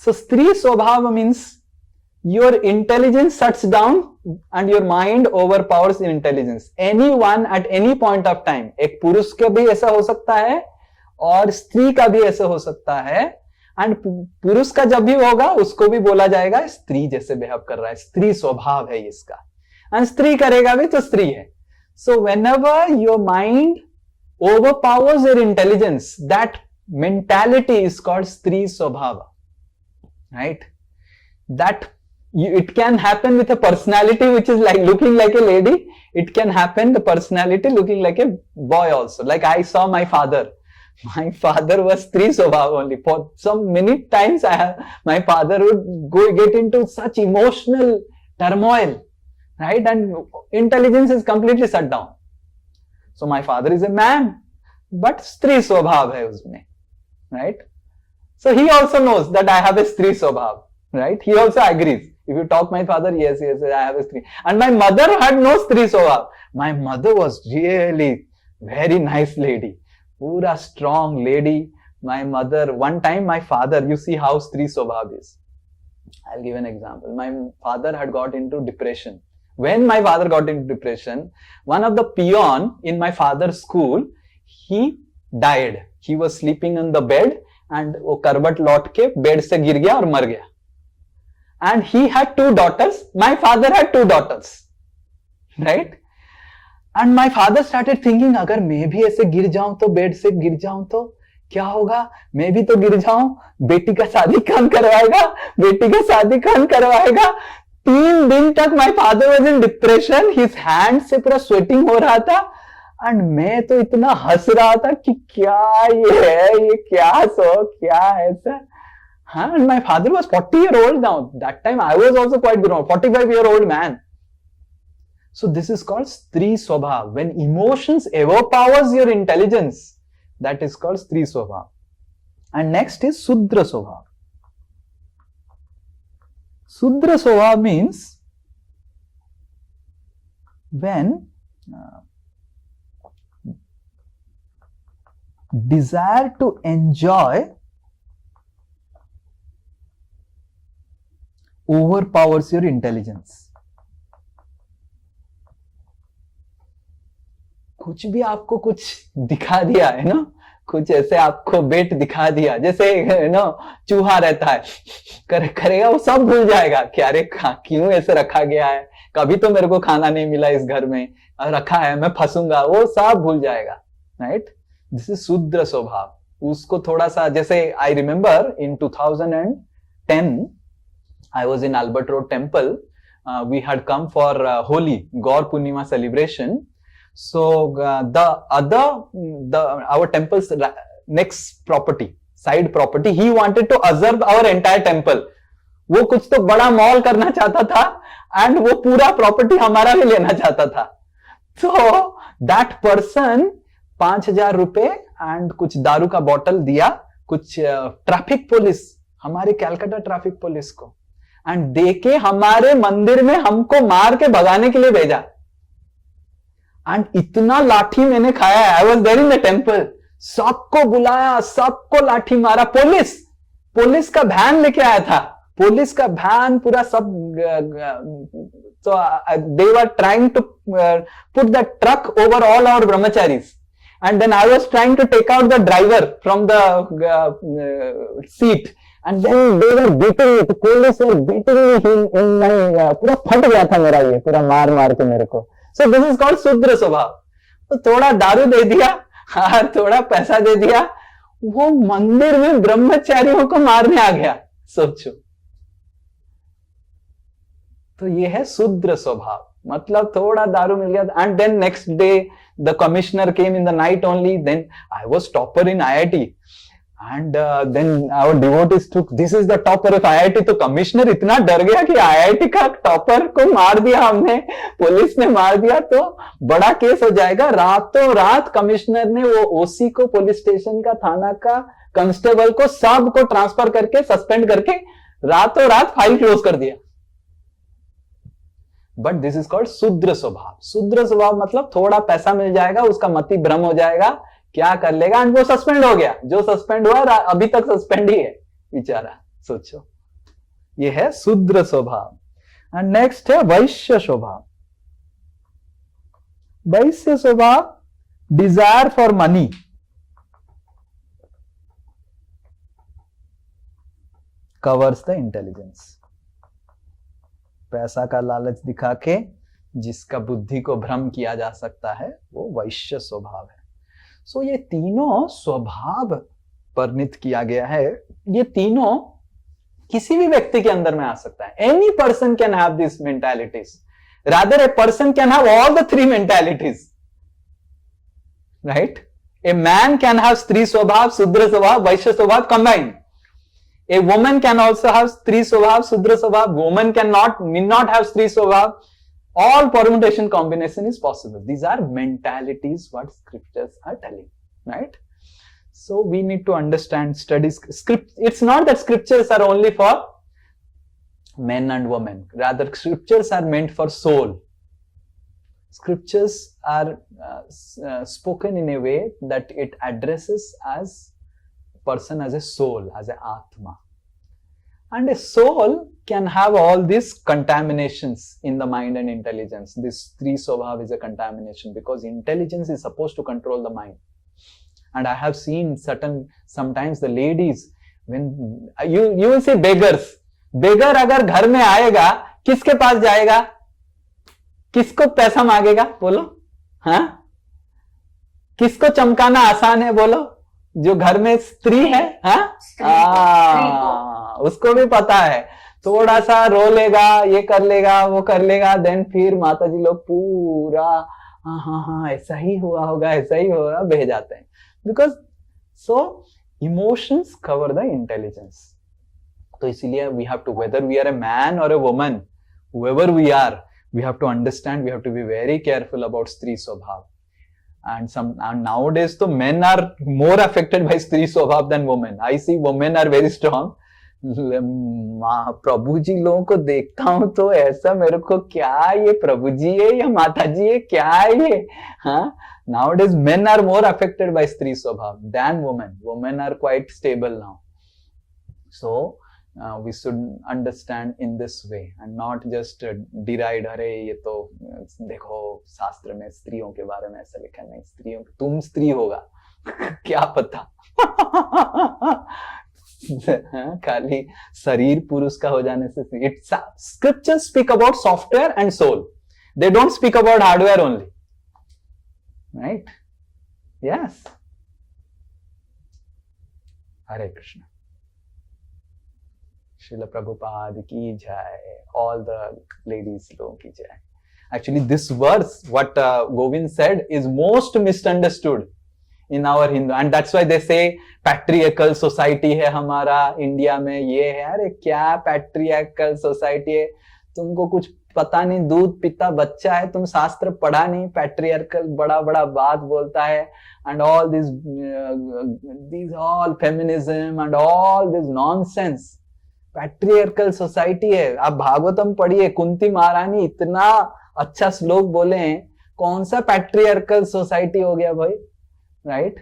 So स्त्री स्वभाव means your intelligence shuts down and your mind overpowers your intelligence. Anyone at any point of time, एक पुरुष का भी ऐसा हो सकता है और स्त्री का भी ऐसा हो सकता है. एंड पुरुष का जब भी होगा उसको भी बोला जाएगा स्त्री जैसे बिहेव कर रहा है, स्त्री स्वभाव है इसका. एंड स्त्री करेगा भी तो स्त्री है. So whenever your mind overpowers your intelligence, that mentality is called स्त्री स्वभाव. Right? That it can happen with a personality which is like looking like a lady. It can happen the personality looking like a boy also. Like I saw my father. My father was Stri Swabhav only. For some many times my father would get into such emotional turmoil, right? And intelligence is completely shut down. So my father is a man, but Stri Swabhav hai usme, right? So he also knows that I have a Stri Swabhav, right? He also agrees. If you talk my father, yes, I have a Stri. And my mother had no Stri Swabhav. My mother was really very nice lady. Pura strong lady. My mother, one time my father, you see how Stri Swabhav is. I'll give an example. My father had got into depression. When my father got into depression, one of the peon in my father's school, he died. He was sleeping on the bed and वो करवट लौट के bed से गिर गया और मर गया. And he had 2 daughters. My father had 2 daughters. Right? And my father started thinking, अगर मैं भी ऐसे गिर जाऊं तो बेड से गिर जाऊं तो क्या होगा? मैं भी तो गिर जाऊं. बेटी का शादी कौन करवाएगा? बेटी का शादी कौन करवाएगा? 3 दिन तक my father was in depression. His hand से पूरा sweating हो रहा था. And मैं तो इतना हंस रहा था कि क्या ये है, ये क्या है sir. Huh? And my father was 40-year-old now. That time I was also quite grown, 45-year-old man. So this is called Stri Swabhav. When emotions overpowers your intelligence, that is called Stri Swabhav. And next is Sudra Swabhav. Sudra Swabhav means when desire to enjoy overpowers your intelligence. कुछ भी आपको कुछ दिखा दिया है ना, कुछ ऐसे आपको बेट दिखा दिया, जैसे ना चूहा रहता है, करेगा वो सब भूल जाएगा कि अरे क्यों ऐसे रखा गया है, कभी तो मेरे को खाना नहीं मिला इस घर में, रखा है मैं फंसूंगा, वो सब भूल जाएगा. राइट? दिस इज शूद्र स्वभाव. उसको थोड़ा सा, जैसे I remember in 2010 I was in Albert Road Temple. We had come for Holi, Gaur Purnima celebration. So our temple's next property, side property, he wanted to usurp our entire temple. वो कुछ तो बड़ा mall करना चाहता था and वो पूरा property हमारा भी लेना चाहता था. तो that person 5,000 रुपए and कुछ दारू का बॉटल दिया, कुछ ट्रैफिक पुलिस, हमारे कैलकाटा ट्रैफिक पुलिस को, एंड देके हमारे मंदिर में हमको मार के भगाने के लिए भेजा. एंड इतना लाठी मैंने खाया है. I was there in the temple. सबको बुलाया, सबको लाठी मारा. पुलिस का वैन लेके आया था, पुलिस का वैन पूरा सब. So they were trying to put the truck over all our brahmacharis, and then I was trying to take out the driver from the seat. And then they were beating me. Police were beating me in my पूरा फट गया था मेरा, ये पूरा मार के मेरे को. So this is called शूद्र स्वभाव. तो थोड़ा दारू दे दिया और थोड़ा पैसा दे दिया, वो मंदिर में ब्रह्मचारियों को मारने आ गया. सोचो. तो ये है शूद्र स्वभाव. मतलब थोड़ा दारू मिल गया. And then next day the commissioner came in the night only. Then I was topper in IIT. And then our devotees took, this is the topper of IIT. तो कमिश्नर इतना डर गया कि IIT का टॉपर को मार दिया हमने, पुलिस ने मार दिया तो बड़ा केस हो जाएगा. रातों रात कमिश्नर ने वो ओसी को, पुलिस स्टेशन का, थाना का, कांस्टेबल को, सबको ट्रांसफर करके, सस्पेंड करके रातों रात फाइल क्लोज कर दिया. बट दिस इज कॉल्ड शूद्र स्वभाव. शूद्र स्वभाव मतलब थोड़ा पैसा मिल जाएगा, उसका मति भ्रम हो जाएगा, क्या कर लेगा, एंड वो सस्पेंड हो गया. जो सस्पेंड हुआ अभी तक सस्पेंड ही है बेचारा. सोचो. ये है शूद्र स्वभाव. एंड नेक्स्ट है वैश्य स्वभाव. वैश्य स्वभाव, desire for money. Covers the intelligence. पैसा का लालच दिखा के जिसका बुद्धि को भ्रम किया जा सकता है, वो वैश्य स्वभाव है. सो ये तीनों स्वभाव वर्णित किया गया है. ये तीनों किसी भी व्यक्ति के अंदर में आ सकता है. Any person can have this mentalities. Rather a person can have all the 3 mentalities. Right? A man can have स्त्री स्वभाव, शूद्र स्वभाव, वैश्य स्वभाव combined. A woman can also have स्त्री स्वभाव, शूद्र स्वभाव. Woman can need not have स्त्री स्वभाव. All permutation combination is possible. These are mentalities what scriptures are telling, right? So we need to understand, study script. It's not that scriptures are only for men and women. Rather, scriptures are meant for soul. Scriptures are spoken in a way that it addresses as person as a soul, as a atma. And a soul can have all these contaminations in the mind and intelligence. This three swabhav is a contamination because intelligence is supposed to control the mind. And I have seen sometimes the ladies, when you will say beggars. Beggar अगर घर में आएगा, किसके पास जाएगा? किसको पैसा मांगेगा? बोलो, हाँ? किसको चमकाना आसान है? बोलो, जो घर में स्त्री है, हाँ? उसको भी पता है, थोड़ा सा रो लेगा, ये कर लेगा, वो कर लेगा, देन फिर माता जी लोग पूरा हाँ ऐसा ही हुआ होगा, ऐसा ही होगा, बह जाते हैं. Because so emotions cover the intelligence. तो इसीलिए we have to, whether we are a man or a woman, whoever we are, we have to understand, we have to be very careful about Stri Swabhav. And nowadays, so men are more affected by Stri Swabhav than women. I see women are very strong. प्रभु जी लोगों को देखता हूं तो ऐसा मेरे को क्या ये प्रभु जी है या माता जी है, क्या है ये, हाँ? Nowadays, men are more affected by Stri Swabhav than women. Women are quite stable now. So, we should understand in this way and not just deride, अरे ये तो देखो शास्त्र में स्त्रियों के बारे में ऐसा लिखा नहीं, स्त्रियों, तुम स्त्री होगा क्या पता खाली शरीर पुरुष का हो जाने से. It's scriptures speak about software and soul. They don't speak about hardware only. Right? Yes. Hare Krishna. Srila Prabhupada ki jai. All the ladies logon ki jai. Actually, this verse, what Govind said, is most misunderstood in our Hindu. And that's why they say patriarchal society है हमारा India में, ये है. अरे क्या patriarchal society है? तुमको कुछ पता नहीं, दूध पीता बच्चा है, तुम शास्त्र पढ़ा नहीं, patriarchal बड़ा बड़ा बात बोलता है. And all these all feminism and all this nonsense. Patriarchal society है. आप भागवतम पढ़िए, कुंती महारानी इतना अच्छा श्लोक बोले हैं, कौन सा patriarchal society हो गया भाई? Right?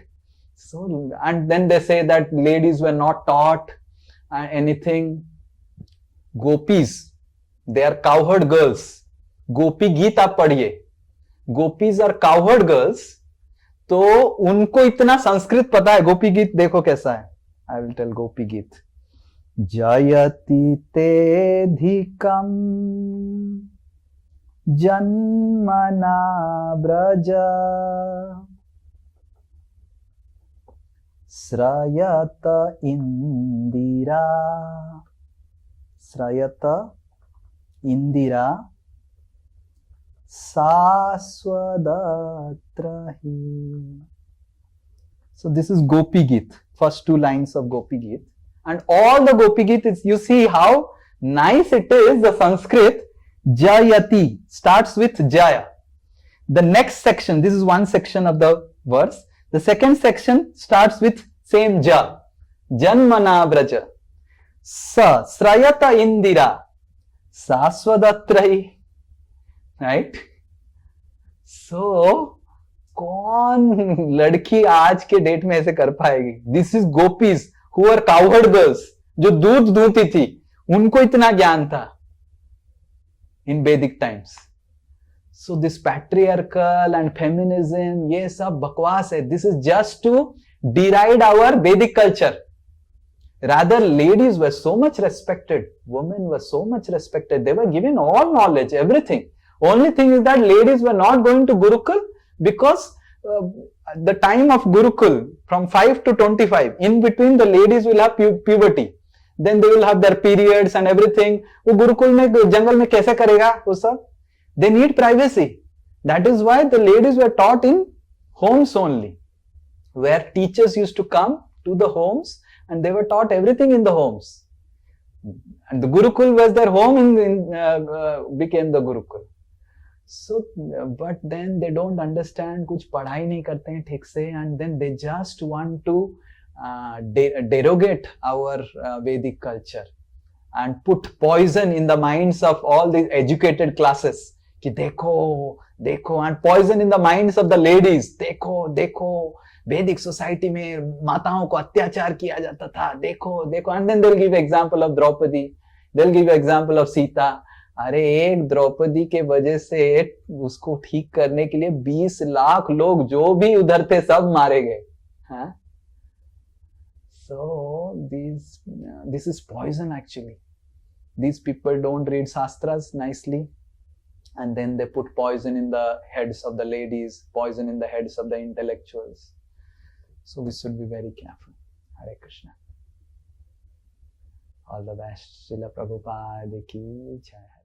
So, and then they say that ladies were not taught anything. Gopis, they are cowherd girls. Gopi गीत आप पढ़िए. Gopis are cowherd girls. तो उनको इतना संस्कृत पता है. गोपी गीत देखो कैसा है. I will tell गोपी गीत. जयति तेधिकम जन्मना Braj श्रयत Indira सास्वदत्रहि. So this is Gopi Geet, first two lines of Gopi Geet. And all the Gopi Geet is, you see how nice it is, the Sanskrit. Jayati starts with Jaya. The next section, this is one section of the verse. The second section starts with same Ja. Janmana Braja. Sa Srayata Indira Saswadatrahi. Right? So, कौन लड़की आज के date में ऐसे कर पाएगी? This is gopis who are cowherd girls, जो दूध दूती थी, उनको इतना ज्ञान था in Vedic times. So this patriarchal and feminism, ये सब बकवास है. This is just to deride our Vedic culture. Rather, ladies were so much respected. Women were so much respected. They were given all knowledge, everything. Only thing is that ladies were not going to Gurukul because the time of Gurukul from 5 to 25, in between the ladies will have puberty. Then they will have their periods and everything. वो गुरुकुल में जंगल में कैसे करेगा वो सब? They need privacy. That is why the ladies were taught in homes only, where teachers used to come to the homes and they were taught everything in the homes. And the Gurukul was their home, became the Gurukul. So, but then they don't understand, कुछ पढ़ाई नहीं करते हैं ठीक से, and then they just want to derogate our Vedic culture. and put poison in the minds of all the educated classes. कि देखो देखो, and poison in the minds of the ladies. देखो देखो, वैदिक सोसाइटी में माताओं को अत्याचार किया जाता था, देखो देखो. And then they'll give example of Draupadi, they'll give example of Sita. अरे एक द्रौपदी के वजह से उसको ठीक करने के लिए 20 लाख लोग जो भी उधर थे सब मारे गए. हाँ? So this is poison actually. These people don't read Shastras nicely, and then they put poison in the heads of the ladies, poison in the heads of the intellectuals. So we should be very careful. Hare Krishna. All the best. Srila Prabhupada ki jai.